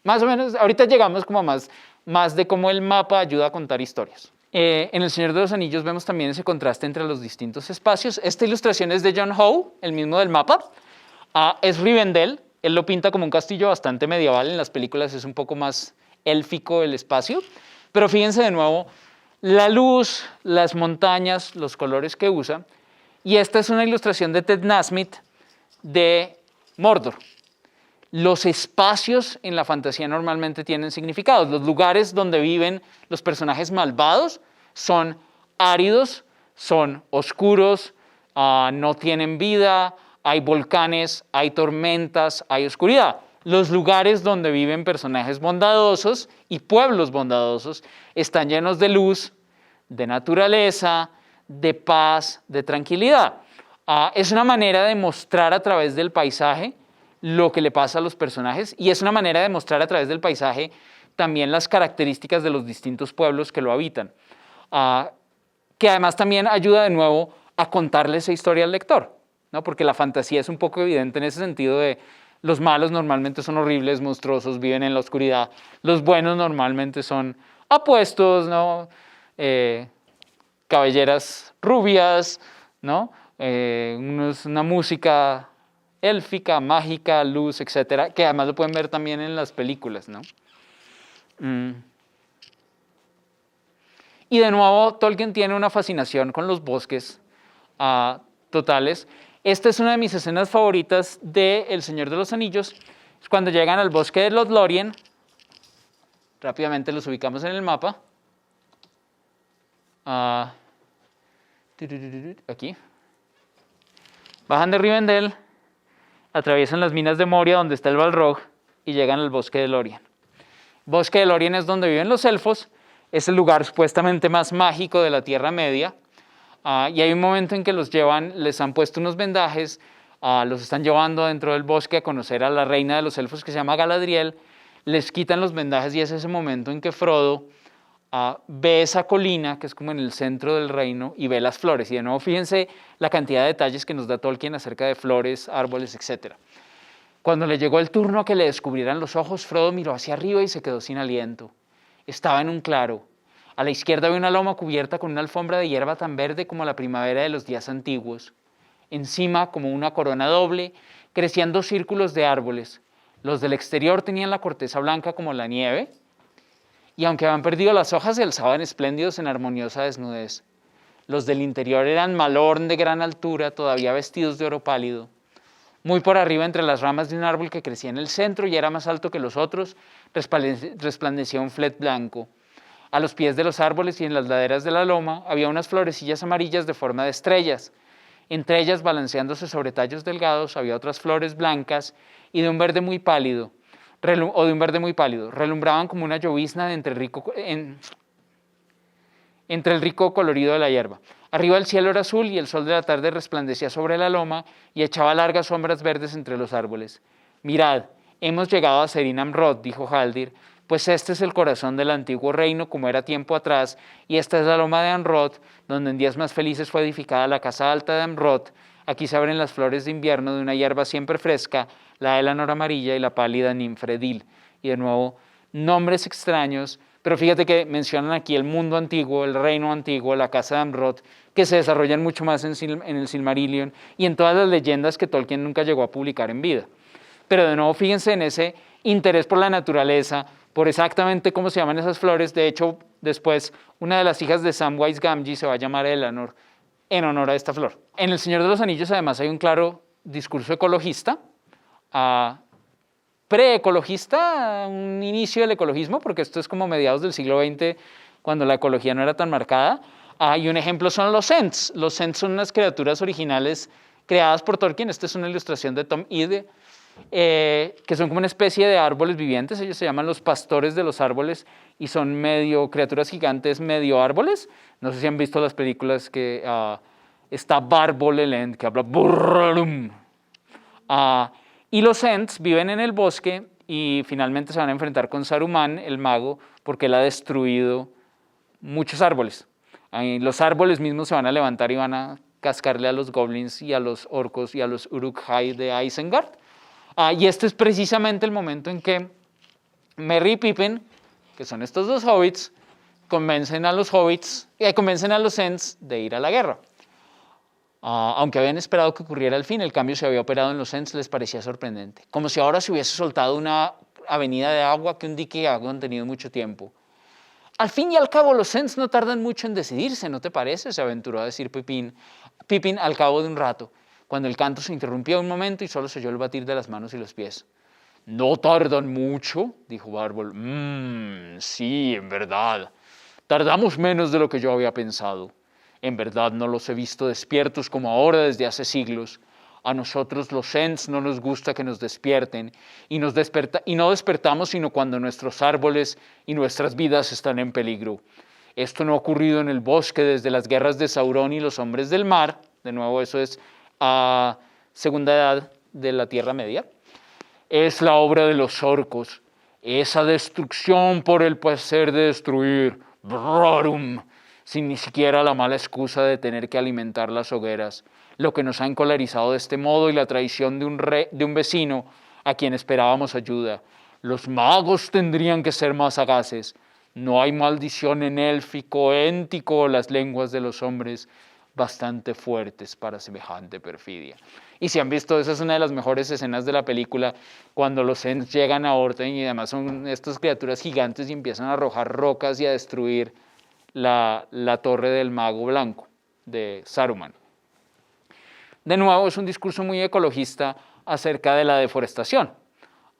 Más o menos, ahorita llegamos como más de cómo el mapa ayuda a contar historias. En El Señor de los Anillos vemos también ese contraste entre los distintos espacios. Esta ilustración es de John Howe, el mismo del mapa. Es Rivendell, él lo pinta como un castillo bastante medieval, en las películas es un poco más élfico el espacio, pero fíjense de nuevo, la luz, las montañas, los colores que usa. Y esta es una ilustración de Ted Nasmith de Mordor. Los espacios en la fantasía normalmente tienen significados. Los lugares donde viven los personajes malvados son áridos, son oscuros, no tienen vida, hay volcanes, hay tormentas, hay oscuridad. Los lugares donde viven personajes bondadosos y pueblos bondadosos están llenos de luz, de naturaleza, de paz, de tranquilidad. Es una manera de mostrar a través del paisaje lo que le pasa a los personajes y es una manera de mostrar a través del paisaje también las características de los distintos pueblos que lo habitan, que además también ayuda de nuevo a contarle esa historia al lector, ¿no? Porque la fantasía es un poco evidente en ese sentido de los malos normalmente son horribles, monstruosos, viven en la oscuridad. Los buenos normalmente son apuestos, ¿no? cabelleras rubias, ¿no? Una música élfica, mágica, luz, etcétera, que además lo pueden ver también en las películas, ¿no? Y de nuevo, Tolkien tiene una fascinación con los bosques totales. Esta es una de mis escenas favoritas de El Señor de los Anillos. Es cuando llegan al bosque de Lothlórien. Rápidamente los ubicamos en el mapa. Aquí. Bajan de Rivendell, atraviesan las minas de Moria, donde está el Balrog, y llegan al bosque de Lórien. Bosque de Lórien es donde viven los elfos. Es el lugar supuestamente más mágico de la Tierra Media. Y hay un momento en que los llevan, les han puesto unos vendajes, los están llevando dentro del bosque a conocer a la reina de los elfos que se llama Galadriel. Les quitan los vendajes y es ese momento en que Frodo ve esa colina que es como en el centro del reino y ve las flores. Y de nuevo fíjense la cantidad de detalles que nos da Tolkien acerca de flores, árboles, etc. Cuando le llegó el turno a que le descubrieran los ojos, Frodo miró hacia arriba y se quedó sin aliento. Estaba en un claro. A la izquierda había una loma cubierta con una alfombra de hierba tan verde como la primavera de los días antiguos. Encima, como una corona doble, crecían 2 círculos de árboles. Los del exterior tenían la corteza blanca como la nieve, y aunque habían perdido las hojas, se alzaban espléndidos en armoniosa desnudez. Los del interior eran malorn de gran altura, todavía vestidos de oro pálido. Muy por arriba, entre las ramas de un árbol que crecía en el centro y era más alto que los otros, resplandecía un flet blanco. A los pies de los árboles y en las laderas de la loma había unas florecillas amarillas de forma de estrellas. Entre ellas, balanceándose sobre tallos delgados, había otras flores blancas y de un verde muy pálido, relumbraban como una llovizna entre el rico colorido de la hierba. Arriba el cielo era azul y el sol de la tarde resplandecía sobre la loma y echaba largas sombras verdes entre los árboles. Mirad, hemos llegado a Serin Amrod, dijo Haldir, pues este es el corazón del antiguo reino como era tiempo atrás, y esta es la loma de Amrod, donde en días más felices fue edificada la casa alta de Amrod. Aquí se abren las flores de invierno de una hierba siempre fresca, la Elanor amarilla y la pálida Ninfredil. Y de nuevo, nombres extraños, pero fíjate que mencionan aquí el mundo antiguo, el reino antiguo, la casa de Amrod, que se desarrollan mucho más en el Silmarillion y en todas las leyendas que Tolkien nunca llegó a publicar en vida. Pero de nuevo, fíjense en ese interés por la naturaleza, por exactamente cómo se llaman esas flores. De hecho, después, una de las hijas de Samwise Gamgee se va a llamar Elanor en honor a esta flor. En El Señor de los Anillos, además, hay un claro discurso ecologista, preecologista, un inicio del ecologismo, porque esto es como mediados del siglo XX, cuando la ecología no era tan marcada. Y un ejemplo son los Ents. Los Ents son unas criaturas originales creadas por Tolkien. Esta es una ilustración de Tom Ide, que son como una especie de árboles vivientes. Ellos se llaman los pastores de los árboles y son medio criaturas gigantes, medio árboles. No sé si han visto las películas que está Barbol Elend, que habla burrum. Y los Ents viven en el bosque y finalmente se van a enfrentar con Saruman, el mago, porque él ha destruido muchos árboles. Los árboles mismos se van a levantar y van a cascarle a los goblins y a los orcos y a los Uruk-hai de Isengard. Y este es precisamente el momento en que Merry y Pippin, que son estos 2 hobbits, convencen a los Ents de ir a la guerra. Aunque habían esperado que ocurriera al fin, el cambio se había operado en los Ents, les parecía sorprendente. Como si ahora se hubiese soltado una avenida de agua que un dique ha contenido mucho tiempo. Al fin y al cabo, los Ents no tardan mucho en decidirse, ¿no te parece?, se aventuró a decir Pippin al cabo de un rato, cuando el canto se interrumpió un momento y solo se oyó el batir de las manos y los pies. «No tardan mucho», dijo Barbol. Sí, en verdad. Tardamos menos de lo que yo había pensado. En verdad no los he visto despiertos como ahora desde hace siglos. A nosotros los Ents no nos gusta que nos despierten y no despertamos sino cuando nuestros árboles y nuestras vidas están en peligro. Esto no ha ocurrido en el bosque desde las guerras de Sauron y los hombres del mar. De nuevo, eso es Segunda Edad de la Tierra Media. Es la obra de los orcos. Esa destrucción por el placer de destruir. Brorum. Sin ni siquiera la mala excusa de tener que alimentar las hogueras, lo que nos ha encolarizado de este modo y la traición de un vecino a quien esperábamos ayuda. Los magos tendrían que ser más sagaces. No hay maldición en élfico, éntico, las lenguas de los hombres bastante fuertes para semejante perfidia. Y si han visto, esa es una de las mejores escenas de la película, cuando los Ents llegan a Orthanc y además son estas criaturas gigantes y empiezan a arrojar rocas y a destruir la torre del mago blanco, de Saruman. De nuevo, es un discurso muy ecologista acerca de la deforestación.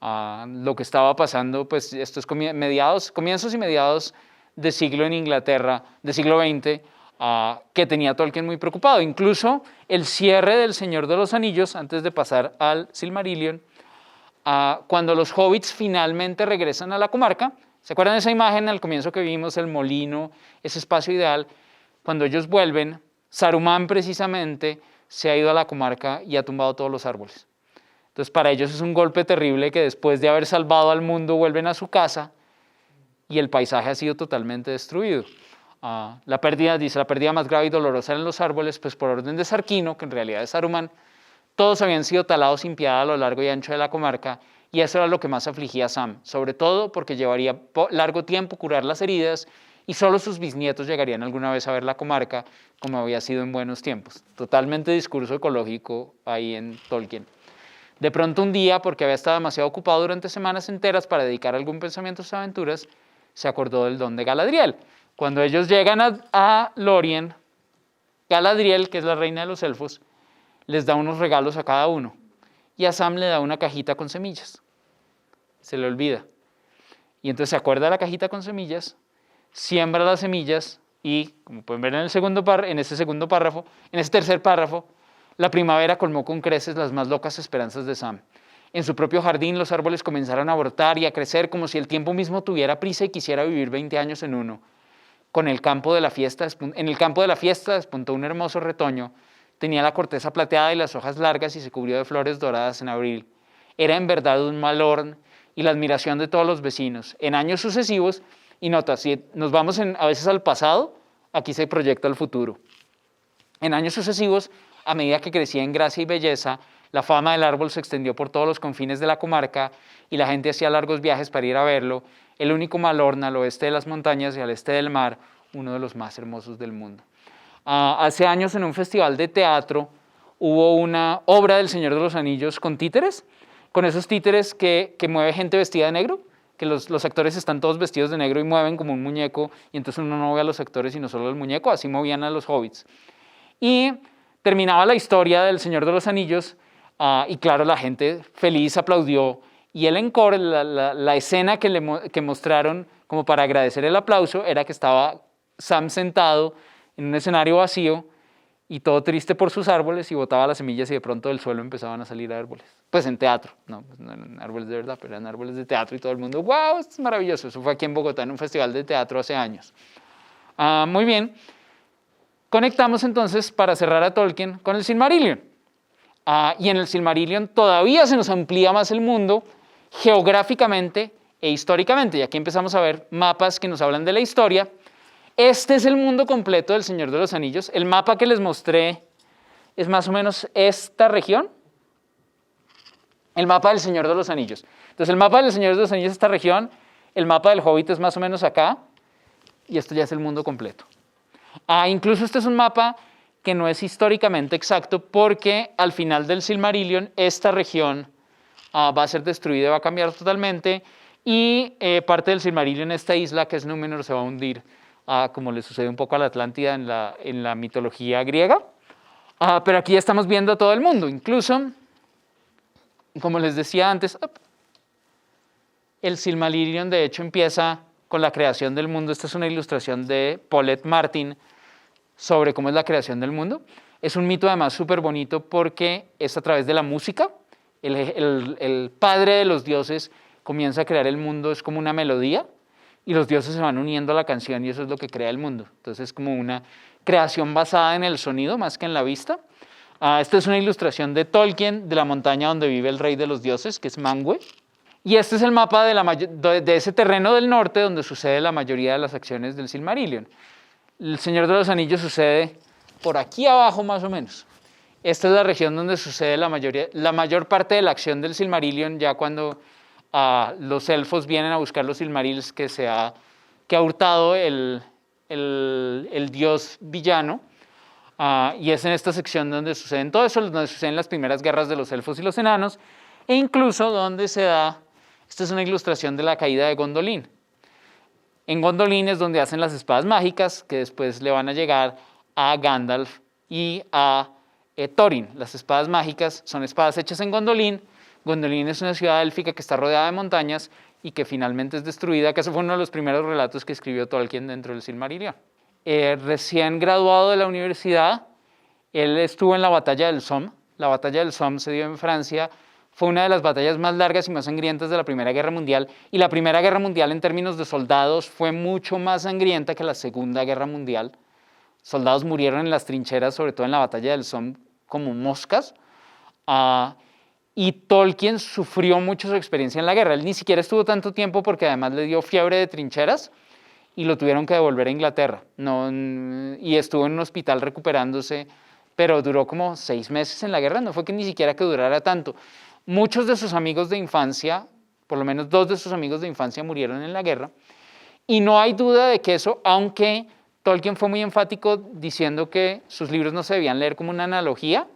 Lo que estaba pasando, pues estos comienzos y mediados de siglo en Inglaterra, de siglo XX, que tenía Tolkien muy preocupado. Incluso el cierre del Señor de los Anillos, antes de pasar al Silmarillion, cuando los hobbits finalmente regresan a la comarca. ¿Se acuerdan de esa imagen al comienzo que vimos, el molino, ese espacio ideal? Cuando ellos vuelven, Saruman precisamente se ha ido a la comarca y ha tumbado todos los árboles. Entonces para ellos es un golpe terrible que después de haber salvado al mundo vuelven a su casa y el paisaje ha sido totalmente destruido. La pérdida más grave y dolorosa eran los árboles, pues por orden de Sarquino, que en realidad es Saruman, todos habían sido talados sin piedad a lo largo y ancho de la comarca, y eso era lo que más afligía a Sam, sobre todo porque llevaría largo tiempo curar las heridas y solo sus bisnietos llegarían alguna vez a ver la comarca como había sido en buenos tiempos. Totalmente discurso ecológico ahí en Tolkien. De pronto un día, porque había estado demasiado ocupado durante semanas enteras para dedicar algún pensamiento a sus aventuras, se acordó del don de Galadriel. Cuando ellos llegan a Lórien, Galadriel, que es la reina de los elfos, les da unos regalos a cada uno. Y a Sam le da una cajita con semillas. Se le olvida. Y entonces se acuerda de la cajita con semillas, siembra las semillas y, como pueden ver en ese tercer párrafo, la primavera colmó con creces las más locas esperanzas de Sam. En su propio jardín los árboles comenzaron a brotar y a crecer como si el tiempo mismo tuviera prisa y quisiera vivir 20 años en uno. En el campo de la fiesta despuntó un hermoso retoño. Tenía la corteza plateada y las hojas largas y se cubrió de flores doradas en abril. Era en verdad un malorn y la admiración de todos los vecinos. En años sucesivos, y nota, si nos vamos a veces al pasado, aquí se proyecta el futuro. En años sucesivos, a medida que crecía en gracia y belleza, la fama del árbol se extendió por todos los confines de la comarca y la gente hacía largos viajes para ir a verlo, el único malorn al oeste de las montañas y al este del mar, uno de los más hermosos del mundo. Hace años en un festival de teatro hubo una obra del Señor de los Anillos con títeres, con esos títeres que mueve gente vestida de negro, que los actores están todos vestidos de negro y mueven como un muñeco, y entonces uno no ve a los actores sino solo el muñeco, así movían a los hobbits. Y terminaba la historia del Señor de los Anillos, y claro, la gente feliz aplaudió, y el encore, la escena que mostraron como para agradecer el aplauso, era que estaba Sam sentado en un escenario vacío y todo triste por sus árboles y botaba las semillas y de pronto del suelo empezaban a salir árboles. Pues en teatro, no eran árboles de verdad, pero eran árboles de teatro y todo el mundo, ¡wow! Esto es maravilloso. Eso fue aquí en Bogotá en un festival de teatro hace años. Muy bien. Conectamos entonces, para cerrar a Tolkien, con el Silmarillion. Y en el Silmarillion todavía se nos amplía más el mundo geográficamente e históricamente. Y aquí empezamos a ver mapas que nos hablan de la historia. Este es el mundo completo del Señor de los Anillos. El mapa que les mostré es más o menos esta región. El mapa del Señor de los Anillos. Entonces el mapa del Señor de los Anillos es esta región. El mapa del Hobbit es más o menos acá. Y esto ya es el mundo completo. Incluso este es un mapa que no es históricamente exacto porque al final del Silmarillion esta región va a ser destruida, va a cambiar totalmente y parte del Silmarillion, esta isla que es Númenor, se va a hundir, como le sucede un poco a la Atlántida en la mitología griega. Pero aquí ya estamos viendo a todo el mundo, incluso, como les decía antes, el Silmarillion de hecho empieza con la creación del mundo. Esta es una ilustración de Paulette Martin sobre cómo es la creación del mundo. Es un mito además súper bonito porque es a través de la música. El padre de los dioses comienza a crear el mundo, es como una melodía, y los dioses se van uniendo a la canción y eso es lo que crea el mundo. Entonces es como una creación basada en el sonido más que en la vista. Esta es una ilustración de Tolkien, de la montaña donde vive el rey de los dioses, que es Manwë. Y este es el mapa de ese terreno del norte donde sucede la mayoría de las acciones del Silmarillion. El Señor de los Anillos sucede por aquí abajo más o menos. Esta es la región donde sucede la mayor parte de la acción del Silmarillion, ya cuando los elfos vienen a buscar los Silmarils que que ha hurtado el dios villano. Y es en esta sección donde suceden todo eso, donde suceden las primeras guerras de los elfos y los enanos, e incluso donde se da, esta es una ilustración de la caída de Gondolin. En Gondolin es donde hacen las espadas mágicas, que después le van a llegar a Gandalf y a Thorin. Las espadas mágicas son espadas hechas en Gondolin. Gondolin es una ciudad élfica que está rodeada de montañas y que finalmente es destruida, que ese fue uno de los primeros relatos que escribió Tolkien dentro del Silmarillion. Recién graduado de la universidad, él estuvo en la batalla del Somme. La batalla del Somme se dio en Francia, fue una de las batallas más largas y más sangrientas de la Primera Guerra Mundial, y la Primera Guerra Mundial en términos de soldados fue mucho más sangrienta que la Segunda Guerra Mundial. Soldados murieron en las trincheras, sobre todo en la batalla del Somme, como moscas, y Tolkien sufrió mucho su experiencia en la guerra. Él ni siquiera estuvo tanto tiempo porque además le dio fiebre de trincheras, y lo tuvieron que devolver a Inglaterra. Y estuvo en un hospital recuperándose, pero duró como 6 meses en la guerra, no fue que ni siquiera que durara tanto. Muchos de sus amigos de infancia, por lo menos 2 de sus amigos de infancia murieron en la guerra, y no hay duda de que eso, aunque Tolkien fue muy enfático diciendo que sus libros no se debían leer como una analogía,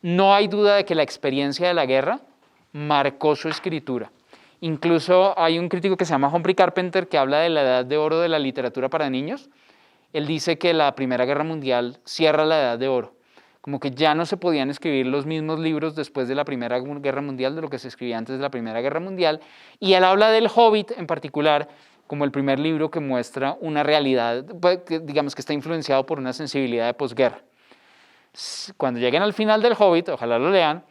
no hay duda de que la experiencia de la guerra marcó su escritura. Incluso hay un crítico que se llama Humphrey Carpenter que habla de la edad de oro de la literatura para niños. Él dice que la Primera Guerra Mundial cierra la edad de oro, como que ya no se podían escribir los mismos libros después de la Primera Guerra Mundial de lo que se escribía antes de la Primera Guerra Mundial, y él habla del Hobbit en particular como el primer libro que muestra una realidad, digamos que está influenciado por una sensibilidad de posguerra. Cuando lleguen al final del Hobbit, ojalá lo lean,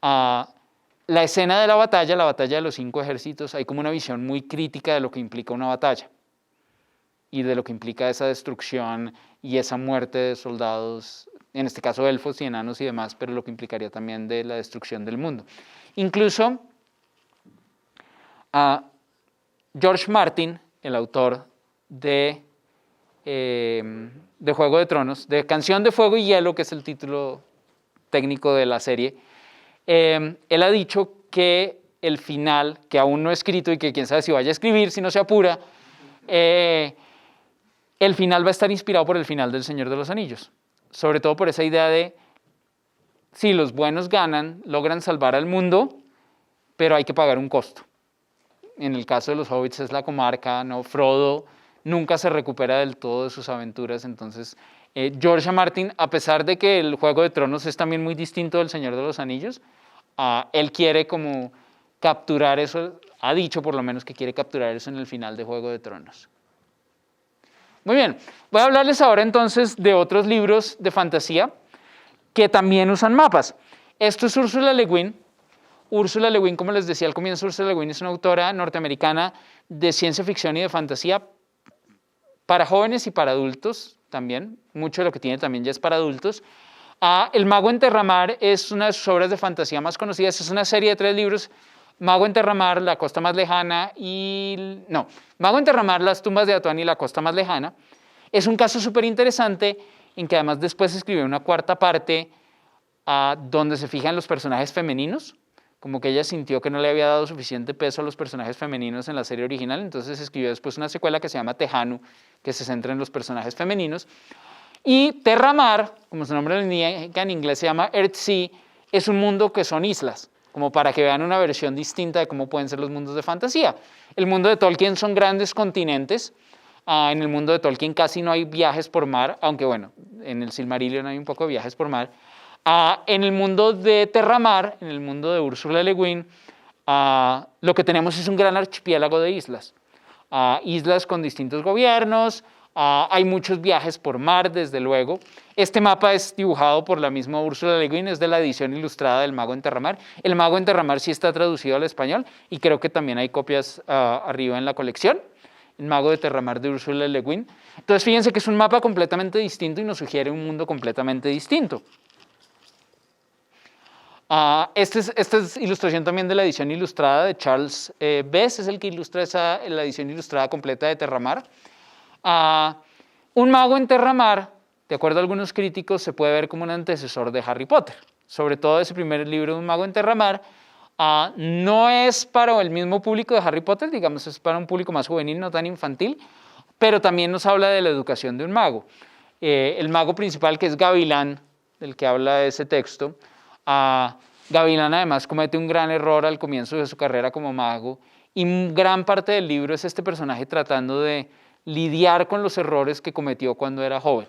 la escena de la batalla de los 5 ejércitos, hay como una visión muy crítica de lo que implica una batalla y de lo que implica esa destrucción y esa muerte de soldados, en este caso elfos y enanos y demás, pero lo que implicaría también de la destrucción del mundo. Incluso George Martin, el autor de Juego de Tronos, de Canción de Fuego y Hielo, que es el título técnico de la serie, él ha dicho que el final, que aún no ha escrito y que quién sabe si vaya a escribir, si no se apura, el final va a estar inspirado por el final del Señor de los Anillos, sobre todo por esa idea de, sí, los buenos ganan, logran salvar al mundo, pero hay que pagar un costo. En el caso de los hobbits es la comarca, ¿no? Frodo nunca se recupera del todo de sus aventuras, entonces George Martin, a pesar de que el Juego de Tronos es también muy distinto del Señor de los Anillos, él quiere como capturar eso, ha dicho por lo menos que quiere capturar eso en el final de Juego de Tronos. Muy bien, voy a hablarles ahora entonces de otros libros de fantasía que también usan mapas. Esto es Ursula Le Guin. Ursula Le Guin, como les decía al comienzo, Ursula Le Guin es una autora norteamericana de ciencia ficción y de fantasía para jóvenes y para adultos también. Mucho de lo que tiene también ya es para adultos. El Mago en Terramar es una de sus obras de fantasía más conocidas. Es una serie de 3 libros. Mago en Terramar, La Costa Más Lejana Mago en Terramar, Las Tumbas de Atuan y La Costa Más Lejana. Es un caso súper interesante en que además después escribió una 4ª parte donde se fijan los personajes femeninos, como que ella sintió que no le había dado suficiente peso a los personajes femeninos en la serie original, entonces escribió después una secuela que se llama Tejanu, que se centra en los personajes femeninos. Y Terramar, como su nombre lo indica, en inglés se llama Earthsea, es un mundo que son islas, como para que vean una versión distinta de cómo pueden ser los mundos de fantasía. El mundo de Tolkien son grandes continentes. En el mundo de Tolkien casi no hay viajes por mar, aunque bueno, en el Silmarillion hay un poco de viajes por mar. En el mundo de Terramar, en el mundo de Ursula Le Guin, lo que tenemos es un gran archipiélago de islas. Islas con distintos gobiernos, hay muchos viajes por mar, desde luego. Este mapa es dibujado por la misma Ursula Le Guin, es de la edición ilustrada del Mago en Terramar. El Mago en Terramar sí está traducido al español y creo que también hay copias arriba en la colección. El Mago de Terramar de Ursula Le Guin. Entonces fíjense que es un mapa completamente distinto y nos sugiere un mundo completamente distinto. Esta es ilustración también de la edición ilustrada de Charles Bess, es el que ilustra la edición ilustrada completa de Terramar. Un mago en Terramar, de acuerdo a algunos críticos, se puede ver como un antecesor de Harry Potter. Sobre todo ese primer libro de Un Mago en Terramar no es para el mismo público de Harry Potter, digamos, es para un público más juvenil, no tan infantil, pero también nos habla de la educación de un mago. El mago principal, que es Gavilán, del que habla ese texto, Gavilán además comete un gran error al comienzo de su carrera como mago, y gran parte del libro es este personaje tratando de lidiar con los errores que cometió cuando era joven.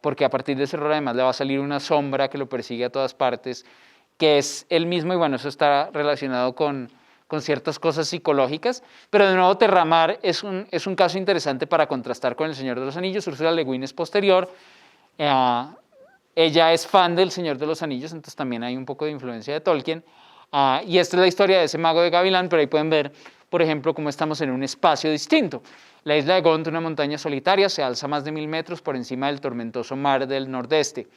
Porque a partir de ese error además le va a salir una sombra que lo persigue a todas partes, que es él mismo, y bueno, eso está relacionado con ciertas cosas psicológicas, pero de nuevo Terramar es un caso interesante para contrastar con El Señor de los Anillos. Ursula Le Guin es posterior, ella es fan del Señor de los Anillos, entonces también hay un poco de influencia de Tolkien, y esta es la historia de ese mago de Gavilán, pero ahí pueden ver, por ejemplo, cómo estamos en un espacio distinto. La isla de Gont, una montaña solitaria, se alza más de 1000 metros por encima del tormentoso mar del nordeste.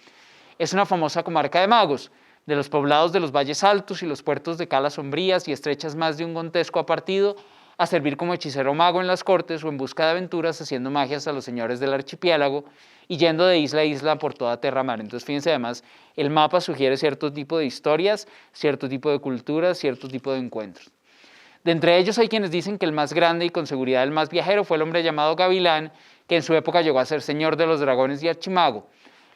Es una famosa comarca de magos. De los poblados de los valles altos y los puertos de calas sombrías y estrechas más de un gontesco ha partido a servir como hechicero mago en las cortes o en busca de aventuras haciendo magias a los señores del archipiélago y yendo de isla a isla por toda Terramar. Entonces fíjense, además el mapa sugiere cierto tipo de historias, cierto tipo de culturas, cierto tipo de encuentros. De entre ellos hay quienes dicen que el más grande y con seguridad el más viajero fue el hombre llamado Gavilán, que en su época llegó a ser señor de los dragones y archimago.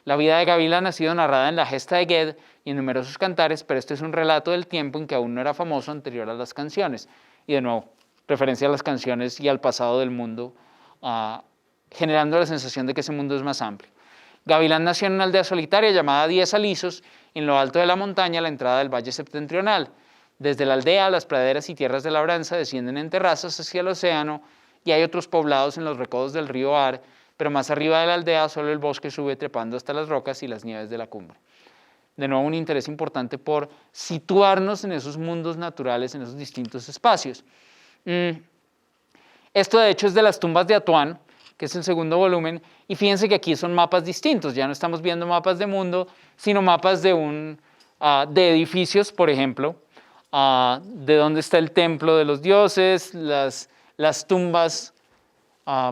La vida de Gavilán ha sido narrada en la Gesta de Ged y en numerosos cantares, pero este es un relato del tiempo en que aún no era famoso, anterior a las canciones. Y de nuevo, referencia a las canciones y al pasado del mundo, generando la sensación de que ese mundo es más amplio. Gavilán nació en una aldea solitaria llamada Diez Alisos, en lo alto de la montaña, a la entrada del valle septentrional. Desde la aldea, las praderas y tierras de labranza descienden en terrazas hacia el océano, y hay otros poblados en los recodos del río Ar, pero más arriba de la aldea solo el bosque sube trepando hasta las rocas y las nieves de la cumbre. De nuevo, un interés importante por situarnos en esos mundos naturales, en esos distintos espacios. Esto de hecho es de las tumbas de Atuán, que es el segundo volumen, y fíjense que aquí son mapas distintos, ya no estamos viendo mapas de mundo, sino mapas de edificios, por ejemplo, de dónde está el templo de los dioses, las tumbas,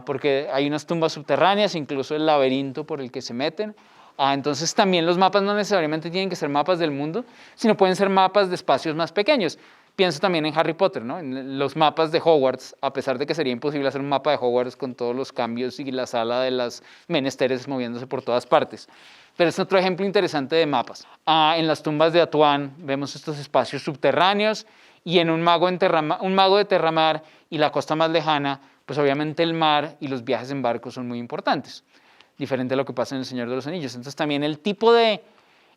porque hay unas tumbas subterráneas, incluso el laberinto por el que se meten. Entonces también los mapas no necesariamente tienen que ser mapas del mundo, sino pueden ser mapas de espacios más pequeños. Pienso también en Harry Potter, ¿no? En los mapas de Hogwarts, a pesar de que sería imposible hacer un mapa de Hogwarts con todos los cambios y la sala de las menesteres moviéndose por todas partes. Pero es otro ejemplo interesante de mapas. En las tumbas de Atuán vemos estos espacios subterráneos, y en un mago de Terramar y la costa más lejana, pues obviamente el mar y los viajes en barco son muy importantes, diferente a lo que pasa en El Señor de los Anillos. Entonces también el tipo de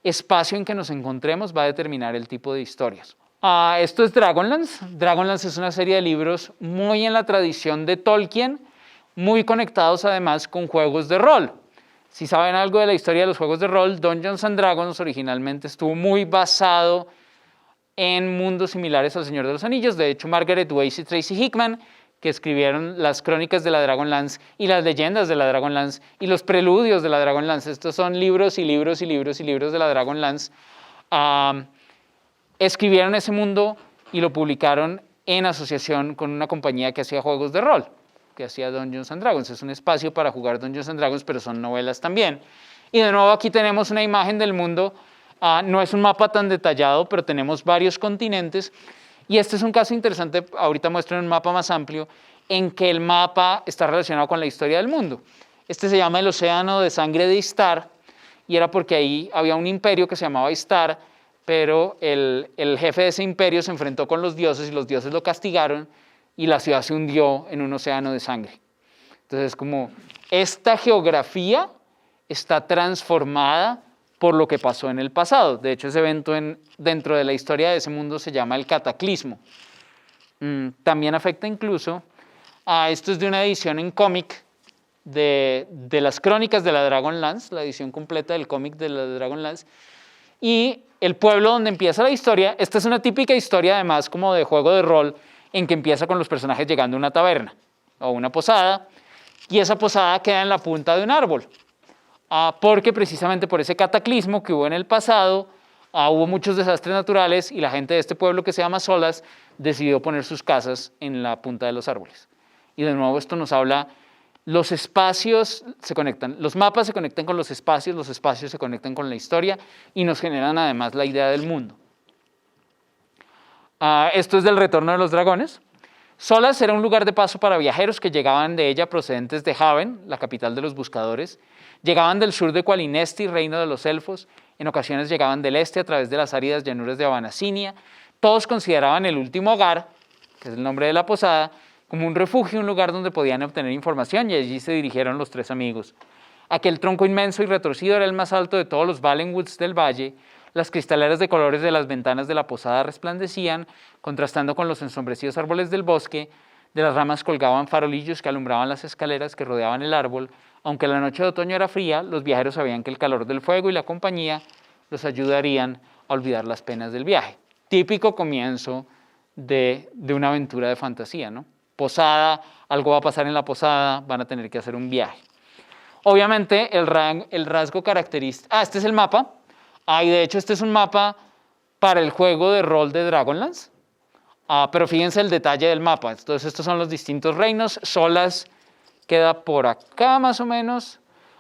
espacio en que nos encontremos va a determinar el tipo de historias. Esto es Dragonlance. Dragonlance es una serie de libros muy en la tradición de Tolkien, muy conectados además con juegos de rol. Si saben algo de la historia de los juegos de rol, Dungeons and Dragons originalmente estuvo muy basado en mundos similares al Señor de los Anillos. De hecho, Margaret Weiss y Tracy Hickman, que escribieron las crónicas de la Dragonlance y las leyendas de la Dragonlance y los preludios de la Dragonlance, estos son libros y libros y libros y libros de la Dragonlance, escribieron ese mundo y lo publicaron en asociación con una compañía que hacía juegos de rol, que hacía Dungeons and Dragons. Es un espacio para jugar Dungeons and Dragons, pero son novelas también. Y de nuevo aquí tenemos una imagen del mundo. No es un mapa tan detallado, pero tenemos varios continentes. Y este es un caso interesante, ahorita muestro un mapa más amplio, en que el mapa está relacionado con la historia del mundo. Este se llama el Océano de Sangre de Istar, y era porque ahí había un imperio que se llamaba Istar, pero el jefe de ese imperio se enfrentó con los dioses y los dioses lo castigaron y la ciudad se hundió en un océano de sangre. Entonces, como esta geografía está transformada por lo que pasó en el pasado. De hecho, ese evento dentro de la historia de ese mundo se llama el cataclismo. También afecta incluso esto es de una edición en cómic de las crónicas de la Dragonlance, la edición completa del cómic de la Dragonlance, y el pueblo donde empieza la historia. Esta es una típica historia además como de juego de rol, en que empieza con los personajes llegando a una taberna o una posada, y esa posada queda en la punta de un árbol, porque precisamente por ese cataclismo que hubo en el pasado, hubo muchos desastres naturales y la gente de este pueblo que se llama Solas decidió poner sus casas en la punta de los árboles. Y de nuevo esto nos habla, los espacios se conectan, los mapas se conectan con los espacios se conectan con la historia y nos generan además la idea del mundo. Esto es del Retorno de los Dragones. Solas era un lugar de paso para viajeros que llegaban de ella procedentes de Haven, la capital de los buscadores. Llegaban del sur de Qualinesti, reino de los elfos. En ocasiones llegaban del este a través de las áridas llanuras de Abanasinia. Todos consideraban el último hogar, que es el nombre de la posada, como un refugio, un lugar donde podían obtener información, y allí se dirigieron los tres amigos. Aquel tronco inmenso y retorcido era el más alto de todos los Valenwoods del valle. Las cristaleras de colores de las ventanas de la posada resplandecían, contrastando con los ensombrecidos árboles del bosque. De las ramas colgaban farolillos que alumbraban las escaleras que rodeaban el árbol. Aunque la noche de otoño era fría, los viajeros sabían que el calor del fuego y la compañía los ayudarían a olvidar las penas del viaje. Típico comienzo de una aventura de fantasía, ¿no? Posada, algo va a pasar en la posada, van a tener que hacer un viaje. Obviamente el rasgo característico... este es el mapa. Y de hecho este es un mapa para el juego de rol de Dragonlance. Pero fíjense el detalle del mapa. Entonces estos son los distintos reinos. Solas queda por acá más o menos.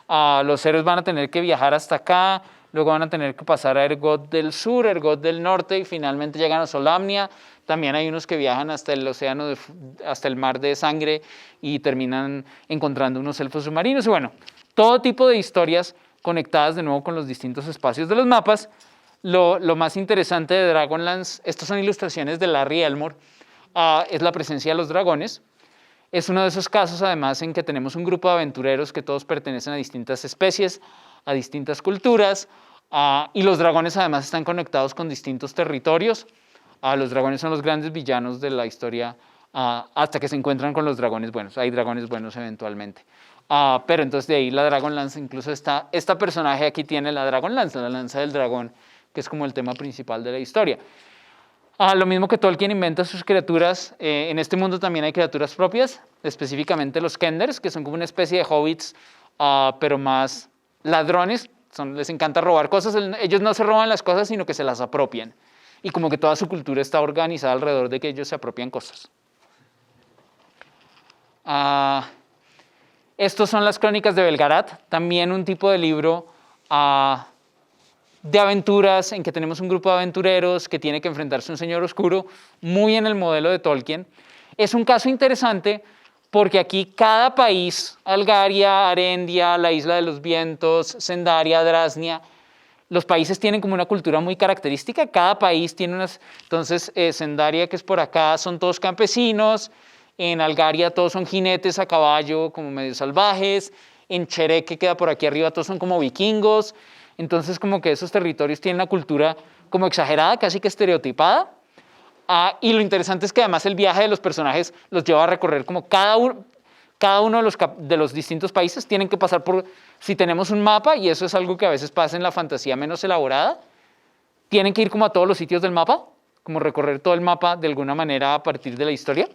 Los héroes van a tener que viajar hasta acá. Luego van a tener que pasar a Ergoth del sur, Ergoth del norte y finalmente llegan a Solamnia. También hay unos que viajan hasta el océano, hasta el mar de sangre y terminan encontrando unos elfos submarinos. Y bueno, todo tipo de historias conectadas de nuevo con los distintos espacios de los mapas. Lo más interesante de Dragonlance, estas son ilustraciones de Larry Elmore, es la presencia de los dragones. Es uno de esos casos además en que tenemos un grupo de aventureros que todos pertenecen a distintas especies, a distintas culturas, y los dragones además están conectados con distintos territorios. Los dragones son los grandes villanos de la historia hasta que se encuentran con los dragones buenos. Hay dragones buenos eventualmente. Pero entonces de ahí la Dragonlance, incluso esta personaje aquí tiene la Dragonlance, la lanza del dragón, que es como el tema principal de la historia. Lo mismo que Tolkien inventa sus criaturas, en este mundo también hay criaturas propias, específicamente los Kenders, que son como una especie de hobbits, pero más ladrones, les encanta robar cosas, ellos no se roban las cosas, sino que se las apropian. Y como que toda su cultura está organizada alrededor de que ellos se apropian cosas. Estos son las Crónicas de Belgarath, también un tipo de libro de aventuras en que tenemos un grupo de aventureros que tiene que enfrentarse a un señor oscuro, muy en el modelo de Tolkien. Es un caso interesante porque aquí cada país, Algaria, Arendia, la Isla de los Vientos, Sendaria, Drasnia, los países tienen como una cultura muy característica, cada país tiene unas... Entonces, Sendaria, que es por acá, son todos campesinos, en Algaria todos son jinetes a caballo, como medio salvajes, en Cherek, que queda por aquí arriba, todos son como vikingos. Entonces, como que esos territorios tienen una cultura como exagerada, casi que estereotipada. Y lo interesante es que además el viaje de los personajes los lleva a recorrer como cada uno de los distintos países tienen que pasar por, si tenemos un mapa, y eso es algo que a veces pasa en la fantasía menos elaborada, tienen que ir como a todos los sitios del mapa, como recorrer todo el mapa de alguna manera a partir de la historia.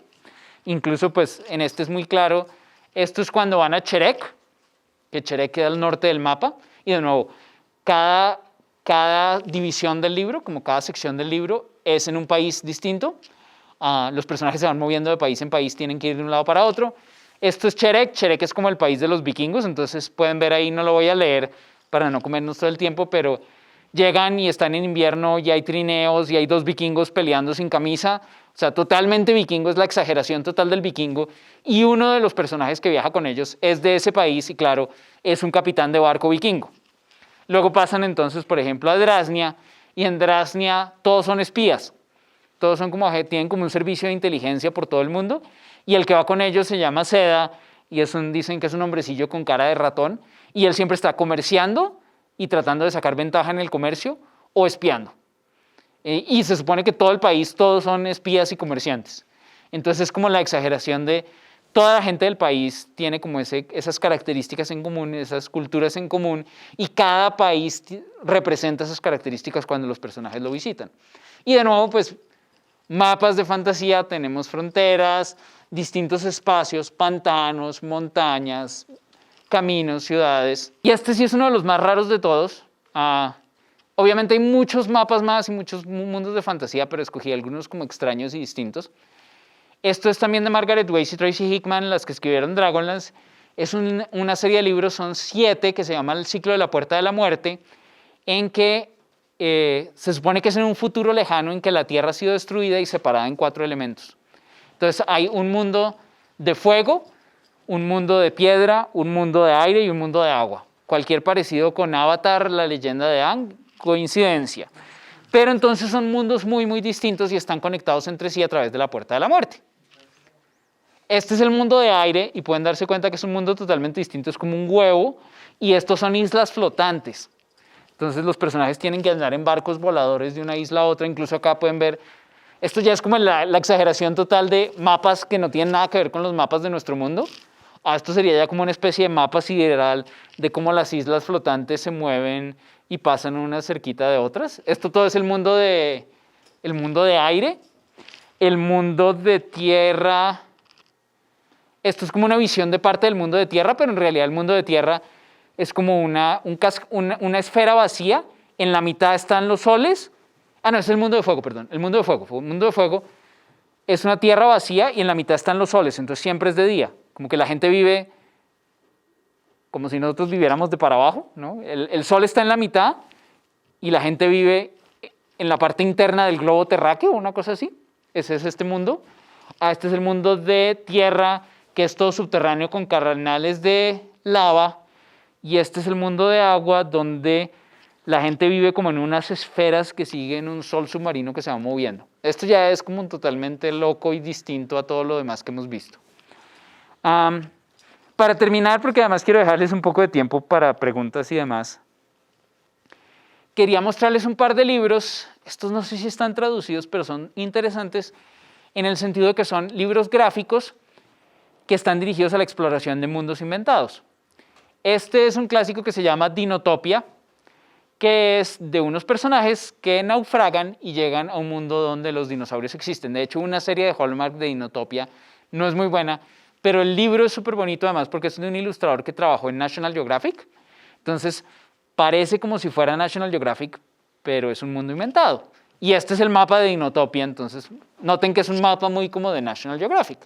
Incluso pues en este es muy claro, esto es cuando van a Cherek, que Cherek queda al norte del mapa, y de nuevo, cada división del libro, como cada sección del libro, es en un país distinto. Los personajes se van moviendo de país en país, tienen que ir de un lado para otro. Esto es Cherek. Cherek es como el país de los vikingos, entonces pueden ver ahí, no lo voy a leer para no comernos todo el tiempo, pero llegan y están en invierno y hay trineos y hay dos vikingos peleando sin camisa. O sea, totalmente vikingo, es la exageración total del vikingo. Y uno de los personajes que viaja con ellos es de ese país y claro, es un capitán de barco vikingo. Luego pasan entonces, por ejemplo, a Drasnia, y en Drasnia todos son espías. Todos son tienen como un servicio de inteligencia por todo el mundo, y el que va con ellos se llama Seda, y dicen que es un hombrecillo con cara de ratón, y él siempre está comerciando y tratando de sacar ventaja en el comercio o espiando. Y se supone que todo el país, todos son espías y comerciantes. Entonces es como la exageración de toda la gente del país tiene como esas características en común, esas culturas en común, y cada país representa esas características cuando los personajes lo visitan. Y de nuevo, pues, mapas de fantasía, tenemos fronteras, distintos espacios, pantanos, montañas, caminos, ciudades. Y este sí es uno de los más raros de todos. Obviamente hay muchos mapas más y muchos mundos de fantasía, pero escogí algunos como extraños y distintos. Esto es también de Margaret Weiss y Tracy Hickman, las que escribieron Dragonlance. Es una serie de libros, son 7, que se llama El ciclo de la puerta de la muerte, en que se supone que es en un futuro lejano en que la Tierra ha sido destruida y separada en 4 elementos. Entonces hay un mundo de fuego, un mundo de piedra, un mundo de aire y un mundo de agua. Cualquier parecido con Avatar, la leyenda de Aang, coincidencia. Pero entonces son mundos muy, muy distintos y están conectados entre sí a través de la puerta de la muerte. Este es el mundo de aire y pueden darse cuenta que es un mundo totalmente distinto, es como un huevo y estos son islas flotantes. Entonces los personajes tienen que andar en barcos voladores de una isla a otra, incluso acá pueden ver, esto ya es como la exageración total de mapas que no tienen nada que ver con los mapas de nuestro mundo. Esto sería ya como una especie de mapa sideral de cómo las islas flotantes se mueven y pasan unas cerquita de otras. Esto todo es el mundo de aire, el mundo de tierra. Esto es como una visión de parte del mundo de tierra, pero en realidad el mundo de tierra es como una esfera vacía. En la mitad están los soles. No, es el mundo de fuego, perdón. El mundo de fuego. El mundo de fuego es una tierra vacía y en la mitad están los soles, entonces siempre es de día. Como que la gente vive como si nosotros viviéramos de para abajo, ¿no? El sol está en la mitad y la gente vive en la parte interna del globo terráqueo, una cosa así. Ese es este mundo. Este es el mundo de tierra, que es todo subterráneo con canales de lava. Y este es el mundo de agua, donde la gente vive como en unas esferas que siguen un sol submarino que se va moviendo. Esto ya es como totalmente loco y distinto a todo lo demás que hemos visto. Para terminar, porque además quiero dejarles un poco de tiempo para preguntas y demás, quería mostrarles un par de libros. Estos no sé si están traducidos, pero son interesantes en el sentido de que son libros gráficos que están dirigidos a la exploración de mundos inventados. Este es un clásico que se llama Dinotopia, que es de unos personajes que naufragan y llegan a un mundo donde los dinosaurios existen. De hecho, una serie de Hallmark de Dinotopia no es muy buena, pero el libro es súper bonito además porque es de un ilustrador que trabajó en National Geographic. Entonces, parece como si fuera National Geographic, pero es un mundo inventado. Y este es el mapa de Dinotopia, entonces noten que es un mapa muy como de National Geographic,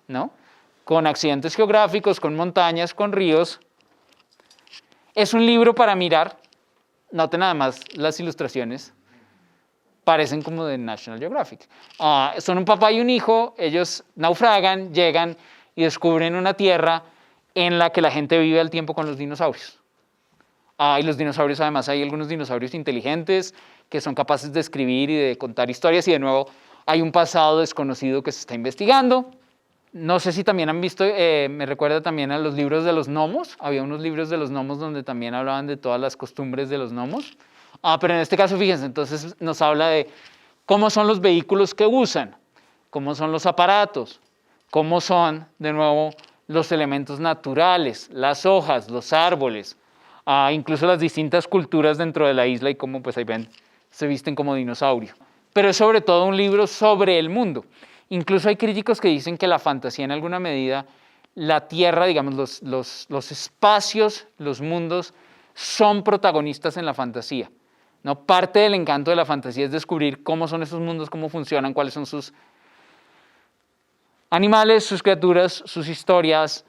¿no? Con accidentes geográficos, con montañas, con ríos. Es un libro para mirar. Noten nada más las ilustraciones. Parecen como de National Geographic. Son un papá y un hijo. Ellos naufragan, llegan y descubren una tierra en la que la gente vive al tiempo con los dinosaurios. Y los dinosaurios, además, hay algunos dinosaurios inteligentes que son capaces de escribir y de contar historias. Y de nuevo, hay un pasado desconocido que se está investigando. No sé si también han visto, me recuerda también a los libros de los gnomos. Había unos libros de los gnomos donde también hablaban de todas las costumbres de los gnomos. Pero en este caso, fíjense, entonces nos habla de cómo son los vehículos que usan, cómo son los aparatos, cómo son, de nuevo, los elementos naturales, las hojas, los árboles, incluso las distintas culturas dentro de la isla y cómo, pues ahí ven, se visten como dinosaurio. Pero es sobre todo un libro sobre el mundo. Incluso hay críticos que dicen que la fantasía en alguna medida, la tierra, digamos, los espacios, los mundos, son protagonistas en la fantasía, ¿no? Parte del encanto de la fantasía es descubrir cómo son esos mundos, cómo funcionan, cuáles son sus animales, sus criaturas, sus historias,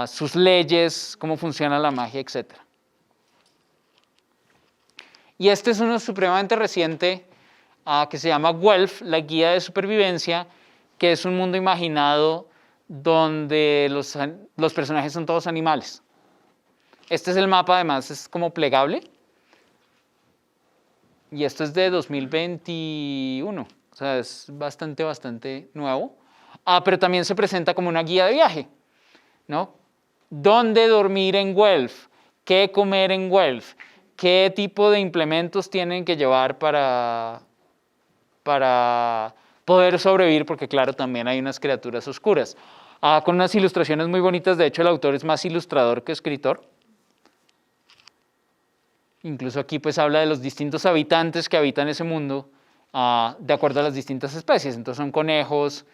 sus leyes, cómo funciona la magia, etc. Y este es uno supremamente reciente, que se llama Guelph, la guía de supervivencia, que es un mundo imaginado donde los personajes son todos animales. Este es el mapa, además es como plegable. Y esto es de 2021, o sea, es bastante nuevo. Pero también se presenta como una guía de viaje, ¿no? ¿Dónde dormir en Guelph? ¿Qué comer en Guelph? ¿Qué tipo de implementos tienen que llevar para poder sobrevivir? Porque claro, también hay unas criaturas oscuras. Con unas ilustraciones muy bonitas, de hecho el autor es más ilustrador que escritor. Incluso aquí pues habla de los distintos habitantes que habitan ese mundo de acuerdo a las distintas especies. Entonces son conejos,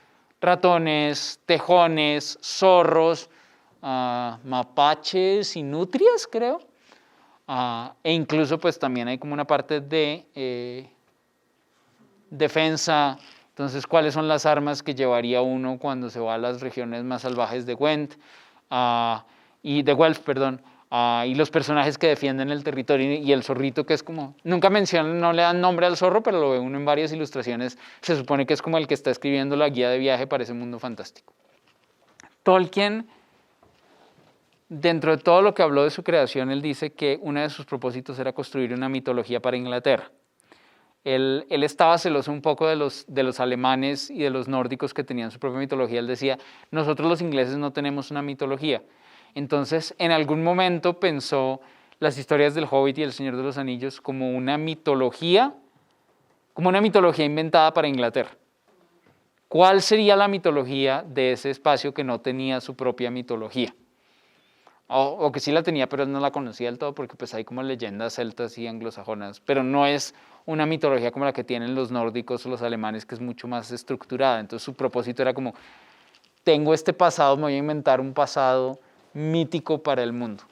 ratones, tejones, zorros, mapaches y nutrias, creo. E incluso pues también hay como una parte de defensa. Entonces, ¿cuáles son las armas que llevaría uno cuando se va a las regiones más salvajes de Gwent? Y de Guelph, perdón. Y los personajes que defienden el territorio y el zorrito que es como, nunca mencionan, no le dan nombre al zorro, pero lo ve uno en varias ilustraciones, se supone que es como el que está escribiendo la guía de viaje para ese mundo fantástico. Tolkien, dentro de todo lo que habló de su creación, él dice que uno de sus propósitos era construir una mitología para Inglaterra. Él estaba celoso un poco de los alemanes y de los nórdicos que tenían su propia mitología. Él decía, nosotros los ingleses no tenemos una mitología. Entonces, en algún momento pensó las historias del Hobbit y el Señor de los Anillos como una mitología inventada para Inglaterra. ¿Cuál sería la mitología de ese espacio que no tenía su propia mitología? O que sí la tenía, pero no la conocía del todo, porque pues hay como leyendas celtas y anglosajonas, pero no es una mitología como la que tienen los nórdicos o los alemanes, que es mucho más estructurada. Entonces su propósito era como, tengo este pasado, me voy a inventar un pasado mítico para el mundo.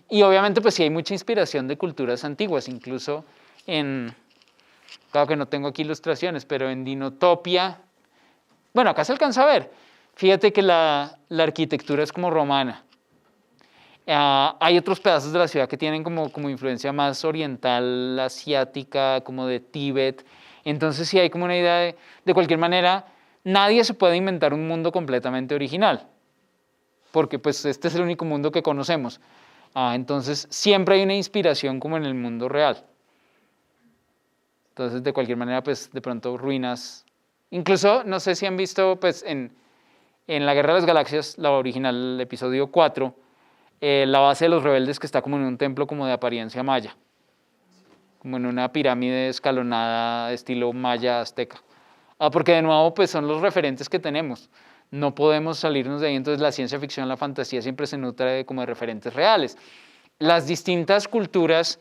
Y obviamente pues sí hay mucha inspiración de culturas antiguas, incluso claro que no tengo aquí ilustraciones, pero en Dinotopia, bueno, acá se alcanza a ver, fíjate que la arquitectura es como romana. Hay otros pedazos de la ciudad que tienen como influencia más oriental, asiática, como de Tíbet. Entonces sí hay como una idea de cualquier manera, nadie se puede inventar un mundo completamente original, porque pues este es el único mundo que conocemos. Entonces siempre hay una inspiración como en el mundo real. Entonces de cualquier manera pues de pronto ruinas. Incluso no sé si han visto pues en la Guerra de las Galaxias, la original, el episodio 4, la base de los rebeldes que está como en un templo como de apariencia maya, como en una pirámide escalonada estilo maya azteca. Porque de nuevo pues son los referentes que tenemos, no podemos salirnos de ahí. Entonces la ciencia ficción, la fantasía siempre se nutre como de referentes reales. Las distintas culturas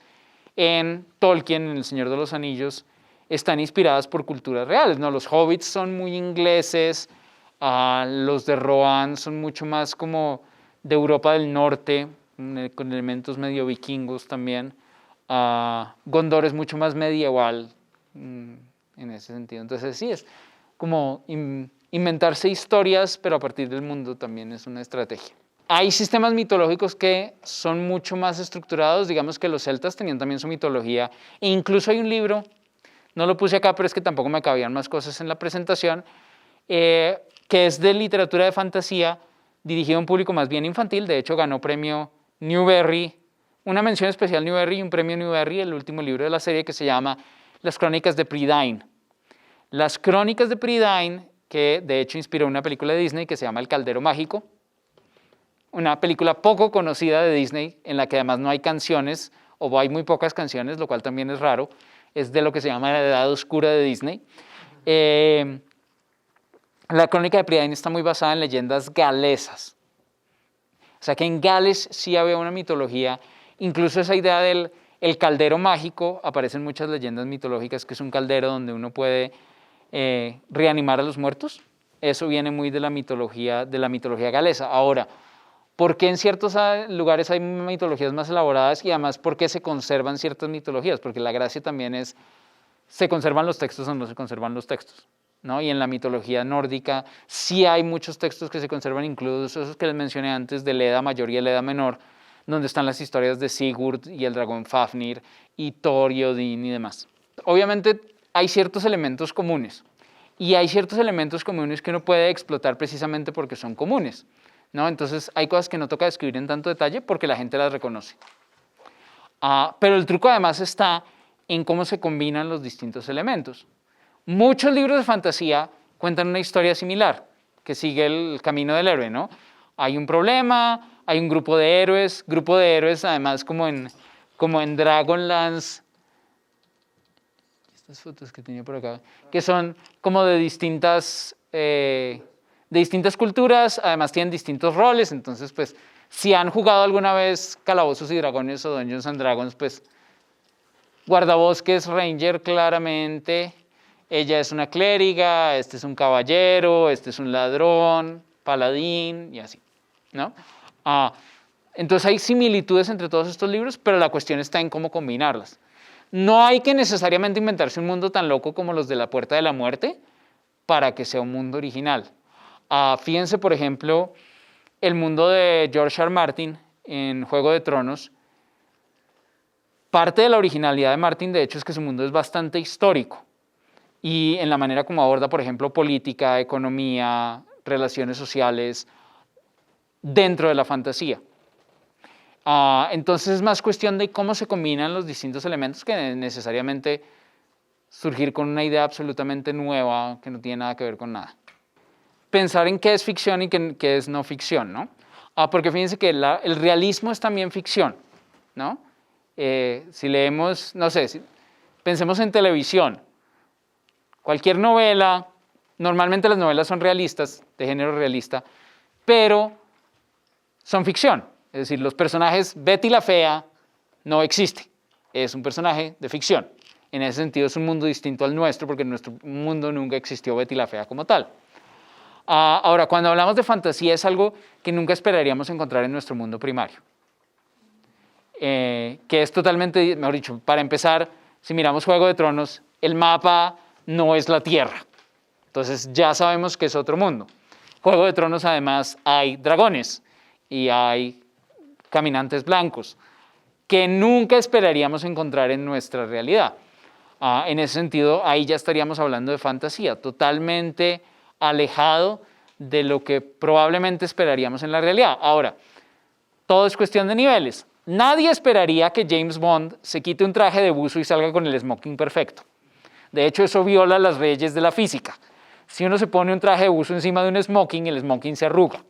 en Tolkien, en El Señor de los Anillos, están inspiradas por culturas reales, ¿no? Los hobbits son muy ingleses, los de Rohan son mucho más como de Europa del Norte, con elementos medio vikingos también. Gondor es mucho más medieval en ese sentido. Entonces sí, es como inventarse historias, pero a partir del mundo también es una estrategia. Hay sistemas mitológicos que son mucho más estructurados, digamos que los celtas tenían también su mitología, e incluso hay un libro, no lo puse acá, pero es que tampoco me cabían más cosas en la presentación, que es de literatura de fantasía, dirigido a un público más bien infantil. De hecho ganó premio Newbery, una mención especial Newbery y un premio Newbery, el último libro de la serie, que se llama Las Crónicas de Prydain. Las Crónicas de Prydain, que de hecho inspiró una película de Disney que se llama El Caldero Mágico, una película poco conocida de Disney, en la que además no hay canciones, o hay muy pocas canciones, lo cual también es raro. Es de lo que se llama la Edad Oscura de Disney. La Crónica de Prydain está muy basada en leyendas galesas. O sea que en Gales sí había una mitología, incluso esa idea del caldero mágico, aparece en muchas leyendas mitológicas, que es un caldero donde uno puede reanimar a los muertos. Eso viene muy de la mitología galesa. Ahora, ¿por qué en ciertos lugares hay mitologías más elaboradas y además por qué se conservan ciertas mitologías? Porque la gracia también es, ¿se conservan los textos o no se conservan los textos? ¿No? Y en la mitología nórdica sí hay muchos textos que se conservan, incluso esos que les mencioné antes, del Edda Mayor y el Edda Menor, donde están las historias de Sigurd y el dragón Fafnir, y Thor y Odín y demás. Obviamente hay ciertos elementos comunes, y hay ciertos elementos comunes que uno puede explotar precisamente porque son comunes, ¿no? Entonces hay cosas que no toca describir en tanto detalle porque la gente las reconoce. Pero el truco además está en cómo se combinan los distintos elementos. Muchos libros de fantasía cuentan una historia similar, que sigue el camino del héroe, ¿no? Hay un problema, hay un grupo de héroes además como en Dragonlance, estas fotos que tenía por acá, que son como de distintas culturas, además tienen distintos roles. Entonces pues si han jugado alguna vez Calabozos y Dragones o Dungeons and Dragons, pues guardabosques, ranger claramente, ella es una clériga, este es un caballero, este es un ladrón, paladín y así, ¿no? Entonces hay similitudes entre todos estos libros, pero la cuestión está en cómo combinarlas. No hay que necesariamente inventarse un mundo tan loco como los de la Puerta de la Muerte para que sea un mundo original. Fíjense, por ejemplo, el mundo de George R. R. Martin en Juego de Tronos, parte de la originalidad de Martin, de hecho, es que su mundo es bastante histórico. Y en la manera como aborda, por ejemplo, política, economía, relaciones sociales, dentro de la fantasía. Entonces es más cuestión de cómo se combinan los distintos elementos que necesariamente surgir con una idea absolutamente nueva que no tiene nada que ver con nada. Pensar en qué es ficción y qué es no ficción, ¿no? Porque fíjense que el realismo es también ficción, ¿no? Si leemos, no sé, pensemos en televisión. Cualquier novela, normalmente las novelas son realistas, de género realista, pero son ficción. Es decir, los personajes, Betty la Fea no existe, es un personaje de ficción. En ese sentido es un mundo distinto al nuestro, porque en nuestro mundo nunca existió Betty la Fea como tal. Ahora, cuando hablamos de fantasía es algo que nunca esperaríamos encontrar en nuestro mundo primario. Que es totalmente, mejor dicho, para empezar, si miramos Juego de Tronos, el mapa no es la Tierra. Entonces ya sabemos que es otro mundo. Juego de Tronos además hay dragones y hay caminantes blancos que nunca esperaríamos encontrar en nuestra realidad. En ese sentido, ahí ya estaríamos hablando de fantasía, totalmente alejado de lo que probablemente esperaríamos en la realidad. Ahora, todo es cuestión de niveles. Nadie esperaría que James Bond se quite un traje de buzo y salga con el smoking perfecto. De hecho, eso viola las leyes de la física. Si uno se pone un traje de buzo encima de un smoking, el smoking se arruga,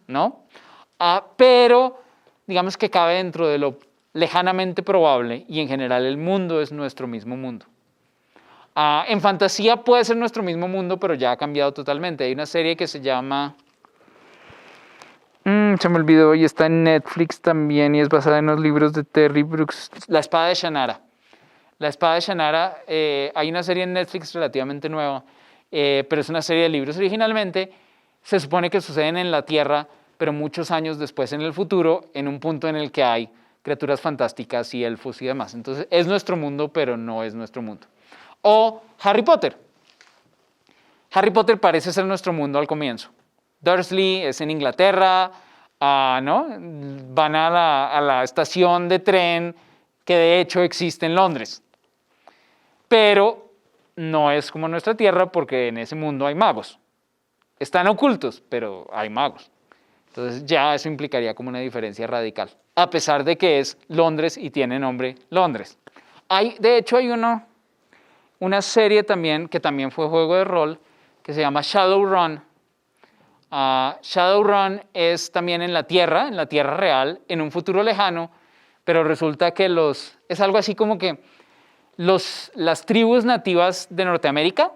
¿no? Pero digamos que cabe dentro de lo lejanamente probable y en general el mundo es nuestro mismo mundo. En fantasía puede ser nuestro mismo mundo, pero ya ha cambiado totalmente. Hay una serie que se llama... se me olvidó y está en Netflix también y es basada en los libros de Terry Brooks. La espada de Shannara. La espada de Shannara, hay una serie en Netflix relativamente nueva, pero es una serie de libros originalmente. Se supone que suceden en la Tierra, pero muchos años después en el futuro, en un punto en el que hay criaturas fantásticas y elfos y demás. Entonces es nuestro mundo, pero no es nuestro mundo. O Harry Potter. Harry Potter parece ser nuestro mundo al comienzo. Dursley es en Inglaterra, ¿no? Van a la estación de tren que de hecho existe en Londres. Pero no es como nuestra Tierra porque en ese mundo hay magos. Están ocultos, pero hay magos. Entonces ya eso implicaría como una diferencia radical, a pesar de que es Londres y tiene nombre Londres. De hecho hay una serie también que también fue juego de rol que se llama Shadowrun. Shadowrun es también en la Tierra real, en un futuro lejano, pero resulta que es algo así como que las tribus nativas de Norteamérica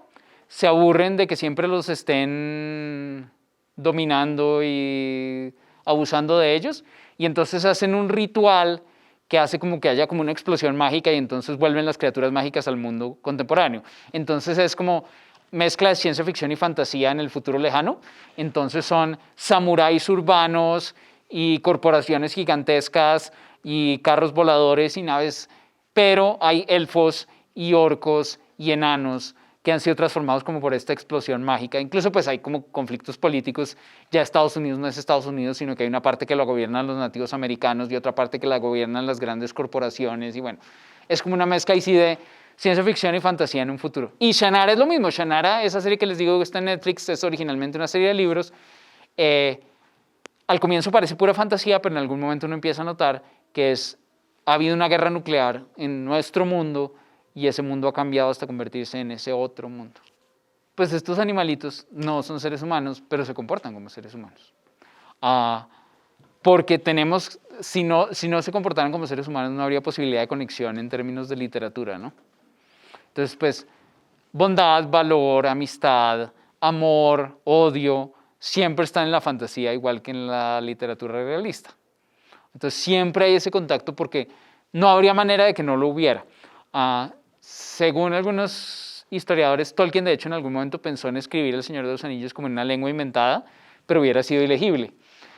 se aburren de que siempre los estén dominando y abusando de ellos, y entonces hacen un ritual que hace como que haya como una explosión mágica y entonces vuelven las criaturas mágicas al mundo contemporáneo. Entonces es como mezcla de ciencia ficción y fantasía en el futuro lejano. Entonces son samuráis urbanos y corporaciones gigantescas y carros voladores y naves, pero hay elfos y orcos y enanos que han sido transformados como por esta explosión mágica. Incluso pues hay como conflictos políticos. Ya Estados Unidos no es Estados Unidos, sino que hay una parte que la gobiernan los nativos americanos y otra parte que la gobiernan las grandes corporaciones. Y bueno, es como una mezcla ahí sí de ciencia ficción y fantasía en un futuro. Y Shannara es lo mismo. Shannara, esa serie que les digo que está en Netflix, es originalmente una serie de libros. Al comienzo parece pura fantasía, pero en algún momento uno empieza a notar que ha habido una guerra nuclear en nuestro mundo y ese mundo ha cambiado hasta convertirse en ese otro mundo. Pues estos animalitos no son seres humanos, pero se comportan como seres humanos. Porque si no se comportaran como seres humanos, no habría posibilidad de conexión en términos de literatura, ¿no? Entonces, pues, bondad, valor, amistad, amor, odio, siempre están en la fantasía, igual que en la literatura realista. Entonces, siempre hay ese contacto porque no habría manera de que no lo hubiera. Según algunos historiadores, Tolkien, de hecho, en algún momento pensó en escribir El Señor de los Anillos como en una lengua inventada, pero hubiera sido ilegible.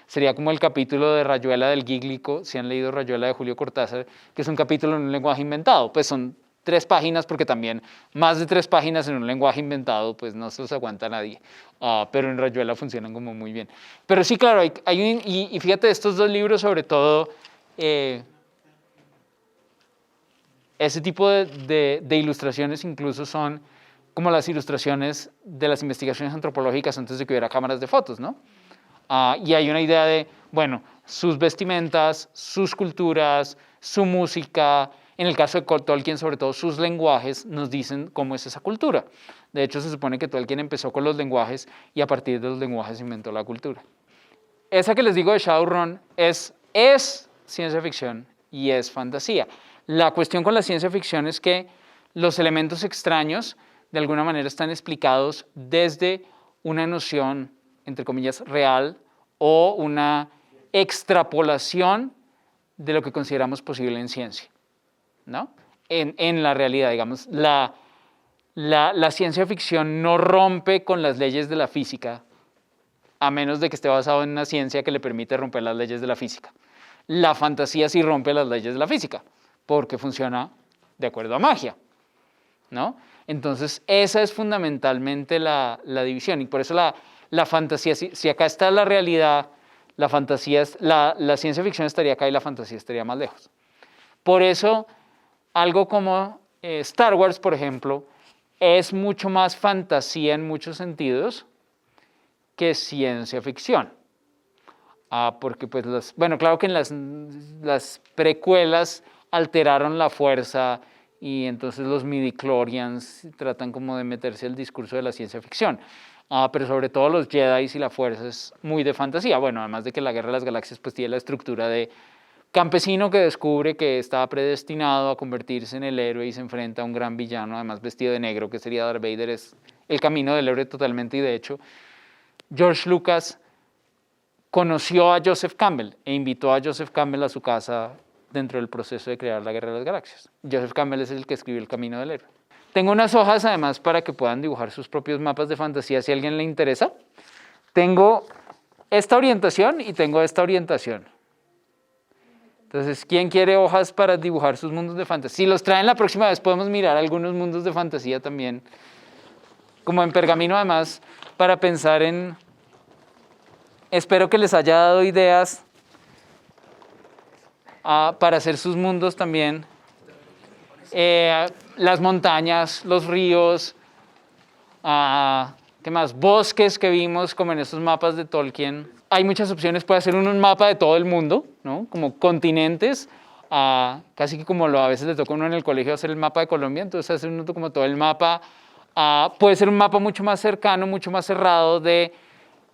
Sería como el capítulo de Rayuela del Gíglico, si han leído Rayuela de Julio Cortázar, que es un capítulo en un lenguaje inventado. Pues son 3 páginas, porque también más de 3 páginas en un lenguaje inventado, pues no se los aguanta nadie. Pero en Rayuela funcionan como muy bien. Pero sí, claro, y fíjate, estos 2 libros, sobre todo, ese tipo de ilustraciones incluso son como las ilustraciones de las investigaciones antropológicas antes de que hubiera cámaras de fotos, ¿no? Y hay una idea de, bueno, sus vestimentas, sus culturas, su música, en el caso de Tolkien, sobre todo sus lenguajes, nos dicen cómo es esa cultura. De hecho, se supone que Tolkien empezó con los lenguajes y a partir de los lenguajes inventó la cultura. Esa que les digo de Shadowrun es ciencia ficción y es fantasía. La cuestión con la ciencia ficción es que los elementos extraños de alguna manera están explicados desde una noción, entre comillas, real o una extrapolación de lo que consideramos posible en ciencia, ¿no? En la realidad, digamos, la ciencia ficción no rompe con las leyes de la física, a menos de que esté basado en una ciencia que le permite romper las leyes de la física. La fantasía sí rompe las leyes de la física, porque funciona de acuerdo a magia, ¿no? Entonces, esa es fundamentalmente la división, y por eso la fantasía, si acá está la realidad, la fantasía, la ciencia ficción estaría acá y la fantasía estaría más lejos. Por eso, algo como Star Wars, por ejemplo, es mucho más fantasía en muchos sentidos que ciencia ficción. Porque pues bueno, claro que en las precuelas alteraron la fuerza y entonces los midichlorians tratan como de meterse al discurso de la ciencia ficción. Pero sobre todo los Jedi y la fuerza es muy de fantasía. Bueno, además de que la Guerra de las Galaxias pues tiene la estructura de campesino que descubre que está predestinado a convertirse en el héroe y se enfrenta a un gran villano, además vestido de negro, que sería Darth Vader. Es el camino del héroe totalmente, y de hecho George Lucas conoció a Joseph Campbell e invitó a Joseph Campbell a su casa dentro del proceso de crear la Guerra de las Galaxias. Joseph Campbell es el que escribió El Camino del Héroe. Tengo unas hojas además para que puedan dibujar sus propios mapas de fantasía si a alguien le interesa. Tengo esta orientación y tengo esta orientación. Entonces, ¿quién quiere hojas para dibujar sus mundos de fantasía? Si los traen la próxima vez podemos mirar algunos mundos de fantasía también, como en pergamino además, para pensar en... Espero que les haya dado ideas para hacer sus mundos también. Las montañas, los ríos, ¿qué más? Bosques que vimos como en esos mapas de Tolkien. Hay muchas opciones, puede hacer uno un mapa de todo el mundo, ¿no? Como continentes, casi que como a veces le toca a uno en el colegio hacer el mapa de Colombia, entonces hacer uno como todo el mapa. Puede ser un mapa mucho más cercano, mucho más cerrado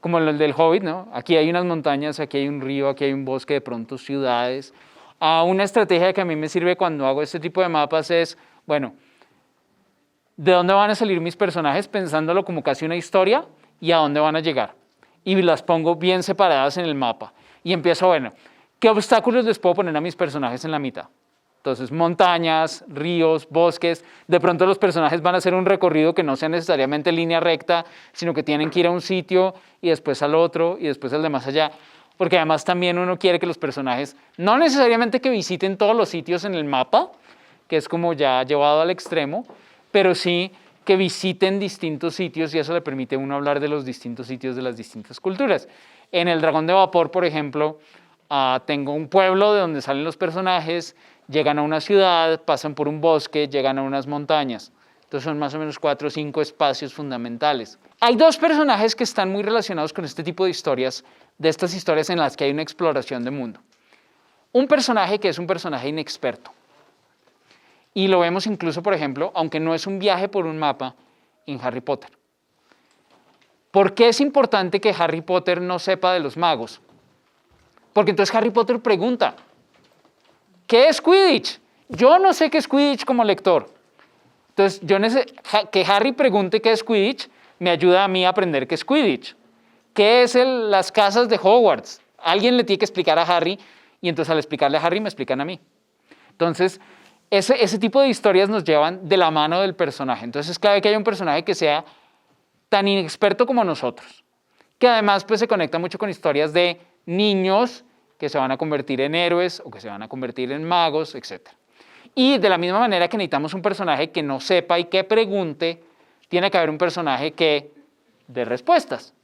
como el del Hobbit, ¿no? Aquí hay unas montañas, aquí hay un río, aquí hay un bosque, de pronto ciudades. Una estrategia que a mí me sirve cuando hago este tipo de mapas es, bueno, ¿de dónde van a salir mis personajes? Pensándolo como casi una historia, y a dónde van a llegar. Y las pongo bien separadas en el mapa. Y empiezo, bueno, ¿qué obstáculos les puedo poner a mis personajes en la mitad? Entonces, montañas, ríos, bosques. De pronto los personajes van a hacer un recorrido que no sea necesariamente en línea recta, sino que tienen que ir a un sitio y después al otro y después al de más allá. Porque además también uno quiere que los personajes, no necesariamente que visiten todos los sitios en el mapa, que es como ya llevado al extremo, pero sí que visiten distintos sitios, y eso le permite a uno hablar de los distintos sitios de las distintas culturas. En el Dragón de Vapor, por ejemplo, tengo un pueblo de donde salen los personajes, llegan a una ciudad, pasan por un bosque, llegan a unas montañas. Entonces son más o menos 4 o 5 espacios fundamentales. Hay 2 personajes que están muy relacionados con este tipo de historias, de estas historias en las que hay una exploración de mundo. Un personaje que es un personaje inexperto. Y lo vemos incluso, por ejemplo, aunque no es un viaje por un mapa, en Harry Potter. ¿Por qué es importante que Harry Potter no sepa de los magos? Porque entonces Harry Potter pregunta, ¿qué es Quidditch? Yo no sé qué es Quidditch como lector. Entonces, que Harry pregunte qué es Quidditch me ayuda a mí a aprender qué es Quidditch. ¿Qué es las casas de Hogwarts? Alguien le tiene que explicar a Harry, y entonces al explicarle a Harry me explican a mí. Entonces, ese tipo de historias nos llevan de la mano del personaje. Entonces es clave que haya un personaje que sea tan inexperto como nosotros, que además pues, se conecta mucho con historias de niños que se van a convertir en héroes o que se van a convertir en magos, etc. Y de la misma manera que necesitamos un personaje que no sepa y que pregunte, tiene que haber un personaje que dé respuestas,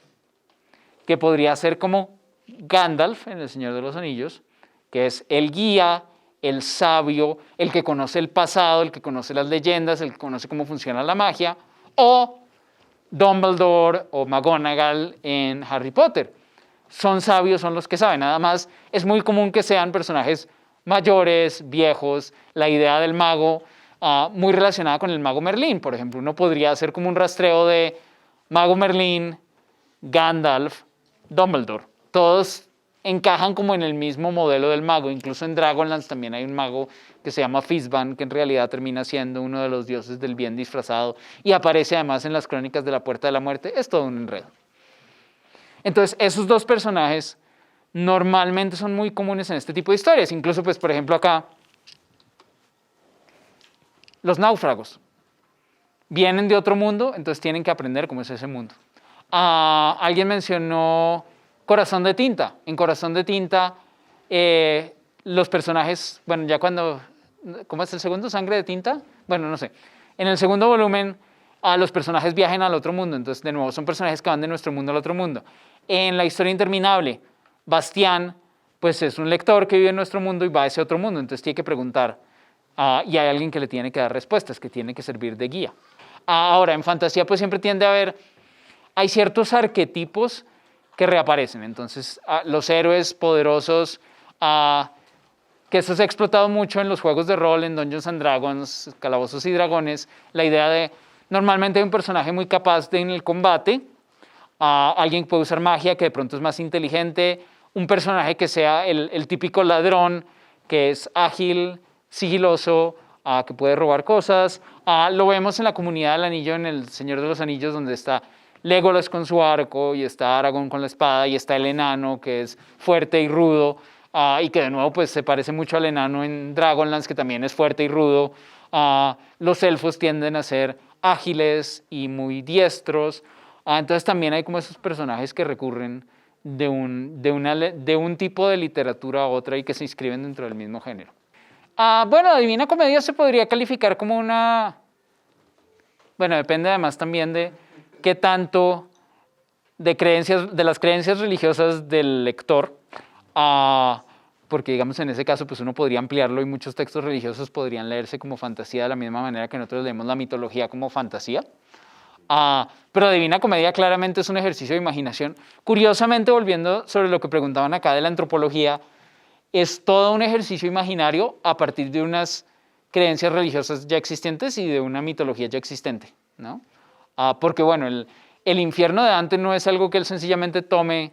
que podría ser como Gandalf en El Señor de los Anillos, que es el guía, el sabio, el que conoce el pasado, el que conoce las leyendas, el que conoce cómo funciona la magia, o Dumbledore o McGonagall en Harry Potter. Son sabios, son los que saben. Nada más es muy común que sean personajes mayores, viejos. La idea del mago, muy relacionada con el mago Merlín, por ejemplo. Uno podría hacer como un rastreo de mago Merlín, Gandalf, Dumbledore. Todos encajan como en el mismo modelo del mago. Incluso en Dragonlance también hay un mago que se llama Fizban, que en realidad termina siendo uno de los dioses del bien disfrazado y aparece además en las crónicas de la Puerta de la Muerte. Es todo un enredo. Entonces, esos dos personajes normalmente son muy comunes en este tipo de historias. Incluso, pues, por ejemplo, acá, los náufragos vienen de otro mundo, entonces tienen que aprender cómo es ese mundo. Alguien mencionó Corazón de Tinta. En Corazón de Tinta, los personajes, bueno, ya cuando, ¿cómo es el segundo? ¿Sangre de Tinta? Bueno, no sé. En el segundo volumen, los personajes viajan al otro mundo, entonces, de nuevo, son personajes que van de nuestro mundo al otro mundo. En La Historia Interminable, Bastián, pues es un lector que vive en nuestro mundo y va a ese otro mundo, entonces tiene que preguntar, y hay alguien que le tiene que dar respuestas, que tiene que servir de guía. Ahora, en fantasía, pues siempre tiende a haber, hay ciertos arquetipos que reaparecen, entonces los héroes poderosos, que esto se ha explotado mucho en los juegos de rol, en Dungeons and Dragons, Calabozos y Dragones, la idea de, normalmente hay un personaje muy capaz en el combate, alguien que puede usar magia, que de pronto es más inteligente, un personaje que sea el típico ladrón, que es ágil, sigiloso, que puede robar cosas. Lo vemos en la Comunidad del Anillo, en El Señor de los Anillos, donde está Legolas con su arco, y está Aragorn con la espada, y está el enano, que es fuerte y rudo, y que de nuevo pues, se parece mucho al enano en Dragonlance, que también es fuerte y rudo. Los elfos tienden a ser ágiles y muy diestros. Entonces también hay como esos personajes que recurren de un tipo de literatura a otra y que se inscriben dentro del mismo género. Bueno, la Divina Comedia se podría calificar como una... Bueno, depende además también de qué tanto de las creencias religiosas del lector, porque digamos en ese caso pues uno podría ampliarlo y muchos textos religiosos podrían leerse como fantasía de la misma manera que nosotros leemos la mitología como fantasía. Pero Divina Comedia claramente es un ejercicio de imaginación. Curiosamente, volviendo sobre lo que preguntaban acá de la antropología, es todo un ejercicio imaginario a partir de unas creencias religiosas ya existentes y de una mitología ya existente, ¿no? Porque bueno, el infierno de Dante no es algo que él sencillamente tome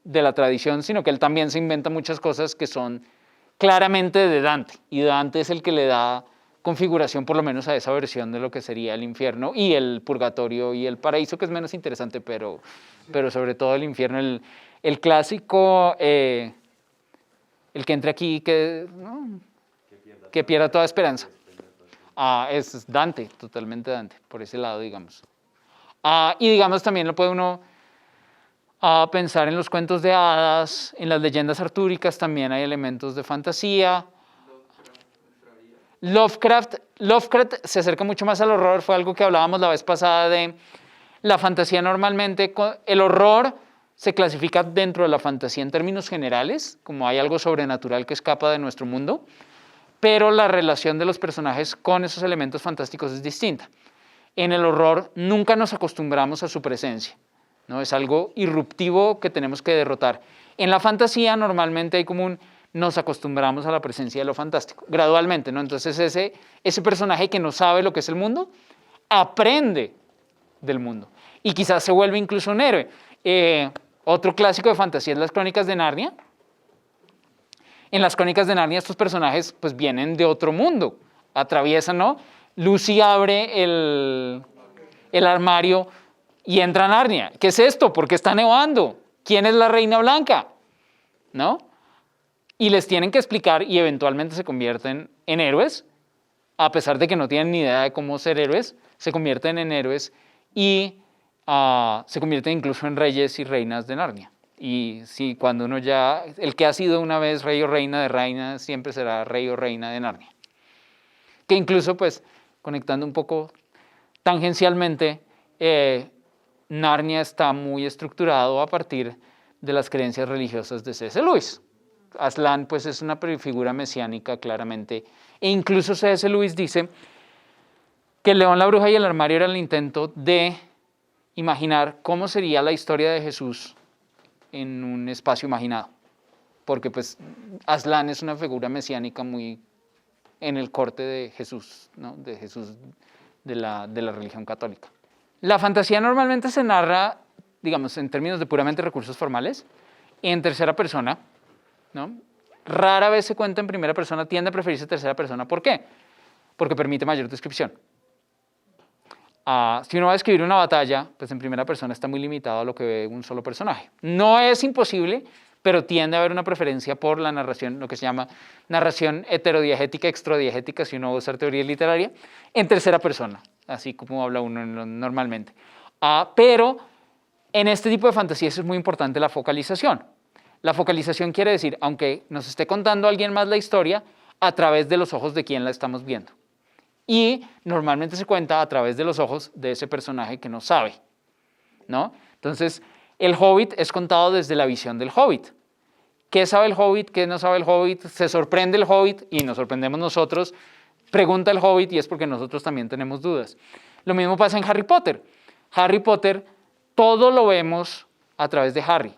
de la tradición, sino que él también se inventa muchas cosas que son claramente de Dante, y Dante es el que le da configuración por lo menos a esa versión de lo que sería el infierno y el purgatorio y el paraíso, que es menos interesante, pero sobre todo el infierno, el clásico, el que entre aquí, ¿no? Que pierda toda esperanza. Es Dante, totalmente Dante, por ese lado, digamos. Y digamos también lo puede uno pensar en los cuentos de hadas, en las leyendas artúricas también hay elementos de fantasía. Lovecraft se acerca mucho más al horror, fue algo que hablábamos la vez pasada de la fantasía normalmente, el horror se clasifica dentro de la fantasía en términos generales, como hay algo sobrenatural que escapa de nuestro mundo, pero la relación de los personajes con esos elementos fantásticos es distinta. En el horror nunca nos acostumbramos a su presencia, ¿no? Es algo irruptivo que tenemos que derrotar. En la fantasía normalmente hay como nos acostumbramos a la presencia de lo fantástico, gradualmente, ¿no? Entonces ese personaje que no sabe lo que es el mundo, aprende del mundo y quizás se vuelve incluso un héroe. Otro clásico de fantasía es las Crónicas de Narnia. En las Crónicas de Narnia estos personajes pues vienen de otro mundo, atraviesan, ¿no? Lucy abre el armario y entra a Narnia. ¿Qué es esto? ¿Por qué está nevando? ¿Quién es la Reina Blanca? ¿No? Y les tienen que explicar y eventualmente se convierten en héroes, a pesar de que no tienen ni idea de cómo ser héroes, se convierten en héroes y se convierten incluso en reyes y reinas de Narnia. Y sí, cuando uno ya, el que ha sido una vez rey o reina de Reina, siempre será rey o reina de Narnia. que incluso, pues, conectando un poco tangencialmente, Narnia está muy estructurado a partir de las creencias religiosas de C.S. Lewis. Aslan, pues, es una figura mesiánica claramente, e incluso C.S. Lewis dice que El león, la bruja y el armario era el intento de imaginar cómo sería la historia de Jesús en un espacio imaginado, porque pues Aslan es una figura mesiánica muy en el corte de Jesús, ¿no? De Jesús de la religión católica. La fantasía normalmente se narra, digamos, en términos de puramente recursos formales, en tercera persona, ¿no? Rara vez se cuenta en primera persona, tiende a preferirse tercera persona. ¿Por qué? Porque permite mayor descripción. Si uno va a escribir una batalla, pues en primera persona está muy limitado a lo que ve un solo personaje. No es imposible, pero tiende a haber una preferencia por la narración, lo que se llama narración heterodiegética, extradiegética, si uno va a usar teoría literaria, en tercera persona, así como habla uno normalmente. Pero en este tipo de fantasías es muy importante la focalización. La focalización quiere decir, aunque nos esté contando alguien más la historia, a través de los ojos de quien la estamos viendo. Y normalmente se cuenta a través de los ojos de ese personaje que no sabe, ¿no? Entonces, el Hobbit es contado desde la visión del Hobbit. ¿Qué sabe el Hobbit? ¿Qué no sabe el Hobbit? Se sorprende el Hobbit y nos sorprendemos nosotros. Pregunta el Hobbit y es porque nosotros también tenemos dudas. Lo mismo pasa en Harry Potter. Harry Potter, todo lo vemos a través de Harry.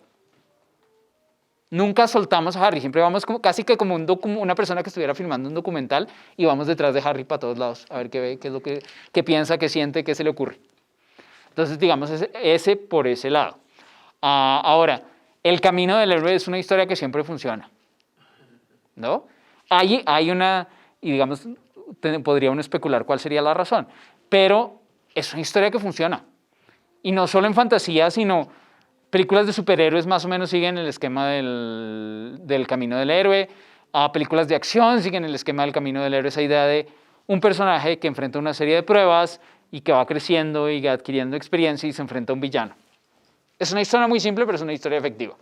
Nunca soltamos a Harry, siempre vamos casi que como una persona que estuviera filmando un documental y vamos detrás de Harry para todos lados a ver qué ve, qué es lo que piensa, qué siente, qué se le ocurre. Entonces, digamos, ese por ese lado. Ahora, el camino del héroe es una historia que siempre funciona, ¿no? Hay una, y digamos, podría uno especular cuál sería la razón, pero es una historia que funciona. Y no solo en fantasía, sino películas de superhéroes más o menos siguen el esquema del camino del héroe. Películas de acción siguen el esquema del camino del héroe, esa idea de un personaje que enfrenta una serie de pruebas y que va creciendo y adquiriendo experiencia y se enfrenta a un villano. Es una historia muy simple, pero es una historia efectiva.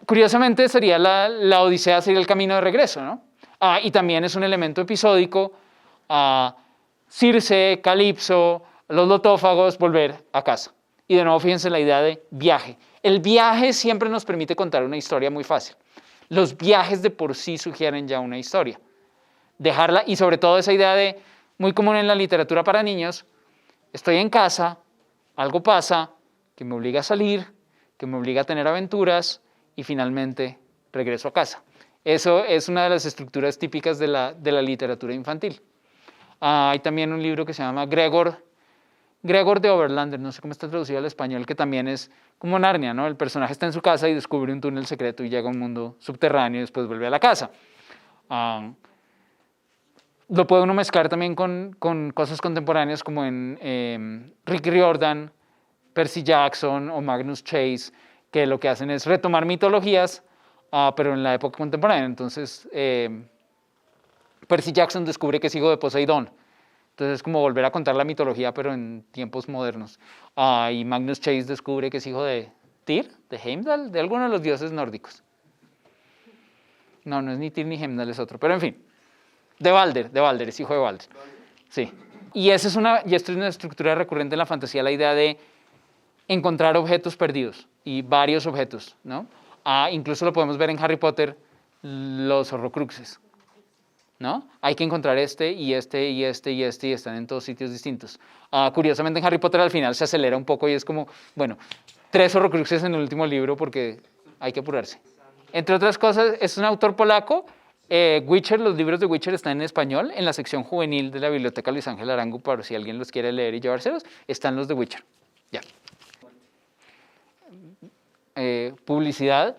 Curiosamente, sería la Odisea sería el camino de regreso, ¿no? Y también es un elemento episódico. Circe, Calipso, los lotófagos, volver a casa. Y de nuevo, fíjense la idea de viaje. El viaje siempre nos permite contar una historia muy fácil. Los viajes de por sí sugieren ya una historia. Dejarla, y sobre todo esa idea de, muy común en la literatura para niños, estoy en casa, algo pasa, que me obliga a salir, que me obliga a tener aventuras, y finalmente regreso a casa. Eso es una de las estructuras típicas de la literatura infantil. Hay también un libro que se llama Gregor de Overlander, no sé cómo está traducido al español, que también es como Narnia, ¿no? El personaje está en su casa y descubre un túnel secreto y llega a un mundo subterráneo y después vuelve a la casa. Lo puede uno mezclar también con cosas contemporáneas como en Rick Riordan, Percy Jackson o Magnus Chase, que lo que hacen es retomar mitologías, pero en la época contemporánea. Entonces, Percy Jackson descubre que es hijo de Poseidón. Entonces es como volver a contar la mitología, pero en tiempos modernos. Y Magnus Chase descubre que es hijo de Tyr, de Heimdall, de alguno de los dioses nórdicos. No es ni Tyr ni Heimdall, es otro. Pero en fin, de Balder, es hijo de Balder. Sí. Y esto es una estructura recurrente en la fantasía, la idea de encontrar objetos perdidos y varios objetos, ¿no? Incluso lo podemos ver en Harry Potter, los Horrocruxes, ¿no? Hay que encontrar y están en todos sitios distintos. Curiosamente en Harry Potter al final se acelera un poco y es como, bueno, 3 Horrocruxes en el último libro porque hay que apurarse. Entre otras cosas, es un autor polaco. Witcher, los libros de Witcher están en español en la sección juvenil de la Biblioteca Luis Ángel Arango, para si alguien los quiere leer y llevárselos, están los de Witcher. Ya. Publicidad.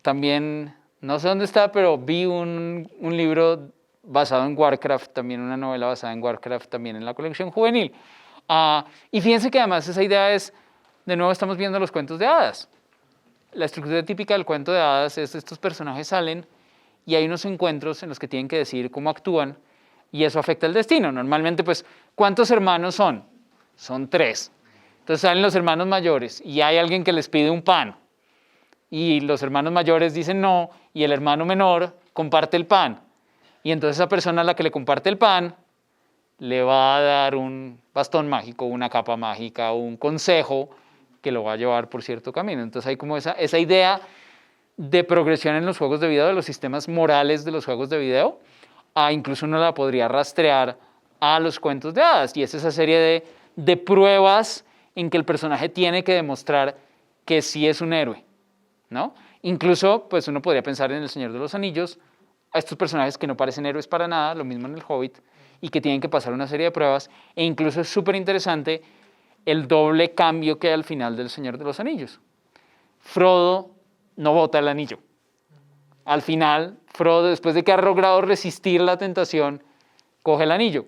También, no sé dónde está, pero vi un libro basado en Warcraft, también una novela basada en Warcraft, también en la colección juvenil. Y fíjense que además esa idea es, de nuevo estamos viendo los cuentos de hadas. La estructura típica del cuento de hadas es estos personajes salen y hay unos encuentros en los que tienen que decidir cómo actúan y eso afecta el destino. Normalmente, pues, ¿cuántos hermanos son? Son 3. Entonces salen los hermanos mayores y hay alguien que les pide un pan y los hermanos mayores dicen no y el hermano menor comparte el pan. Y entonces esa persona a la que le comparte el pan le va a dar un bastón mágico, una capa mágica, un consejo que lo va a llevar por cierto camino. Entonces hay como esa idea de progresión en los juegos de video, de los sistemas morales de los juegos de video, incluso uno la podría rastrear a los cuentos de hadas. Y es esa serie de pruebas en que el personaje tiene que demostrar que sí es un héroe, ¿no? Incluso, pues uno podría pensar en El Señor de los Anillos, a estos personajes que no parecen héroes para nada, lo mismo en El Hobbit, y que tienen que pasar una serie de pruebas, e incluso es súper interesante el doble cambio que hay al final del Señor de los Anillos. Frodo no bota el anillo. Al final, Frodo, después de que ha logrado resistir la tentación, coge el anillo.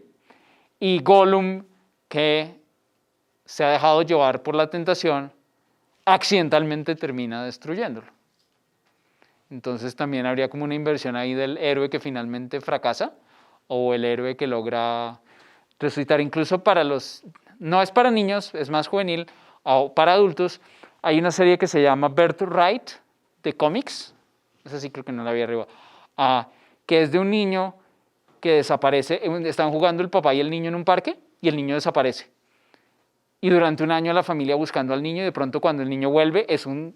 Y Gollum, que se ha dejado llevar por la tentación, accidentalmente termina destruyéndolo. Entonces también habría como una inversión ahí del héroe que finalmente fracasa o el héroe que logra resucitar. Incluso para los, no es para niños, es más juvenil, o para adultos, hay una serie que se llama Birthright de cómics, esa sí creo que no la vi arriba, que es de un niño que desaparece, están jugando el papá y el niño en un parque y el niño desaparece. Y durante un año la familia buscando al niño y de pronto cuando el niño vuelve es un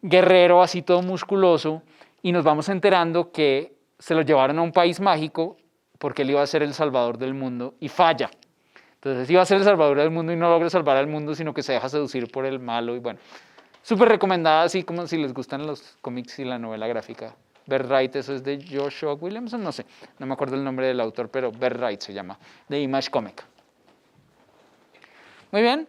guerrero así todo musculoso y nos vamos enterando que se lo llevaron a un país mágico porque él iba a ser el salvador del mundo y falla. Entonces iba a ser el salvador del mundo y no logra salvar al mundo, sino que se deja seducir por el malo y bueno, súper recomendada, así como si les gustan los cómics y la novela gráfica. Birthright, eso es de Joshua Williamson, no sé, no me acuerdo el nombre del autor, pero Birthright se llama, de Image Comic. Muy bien.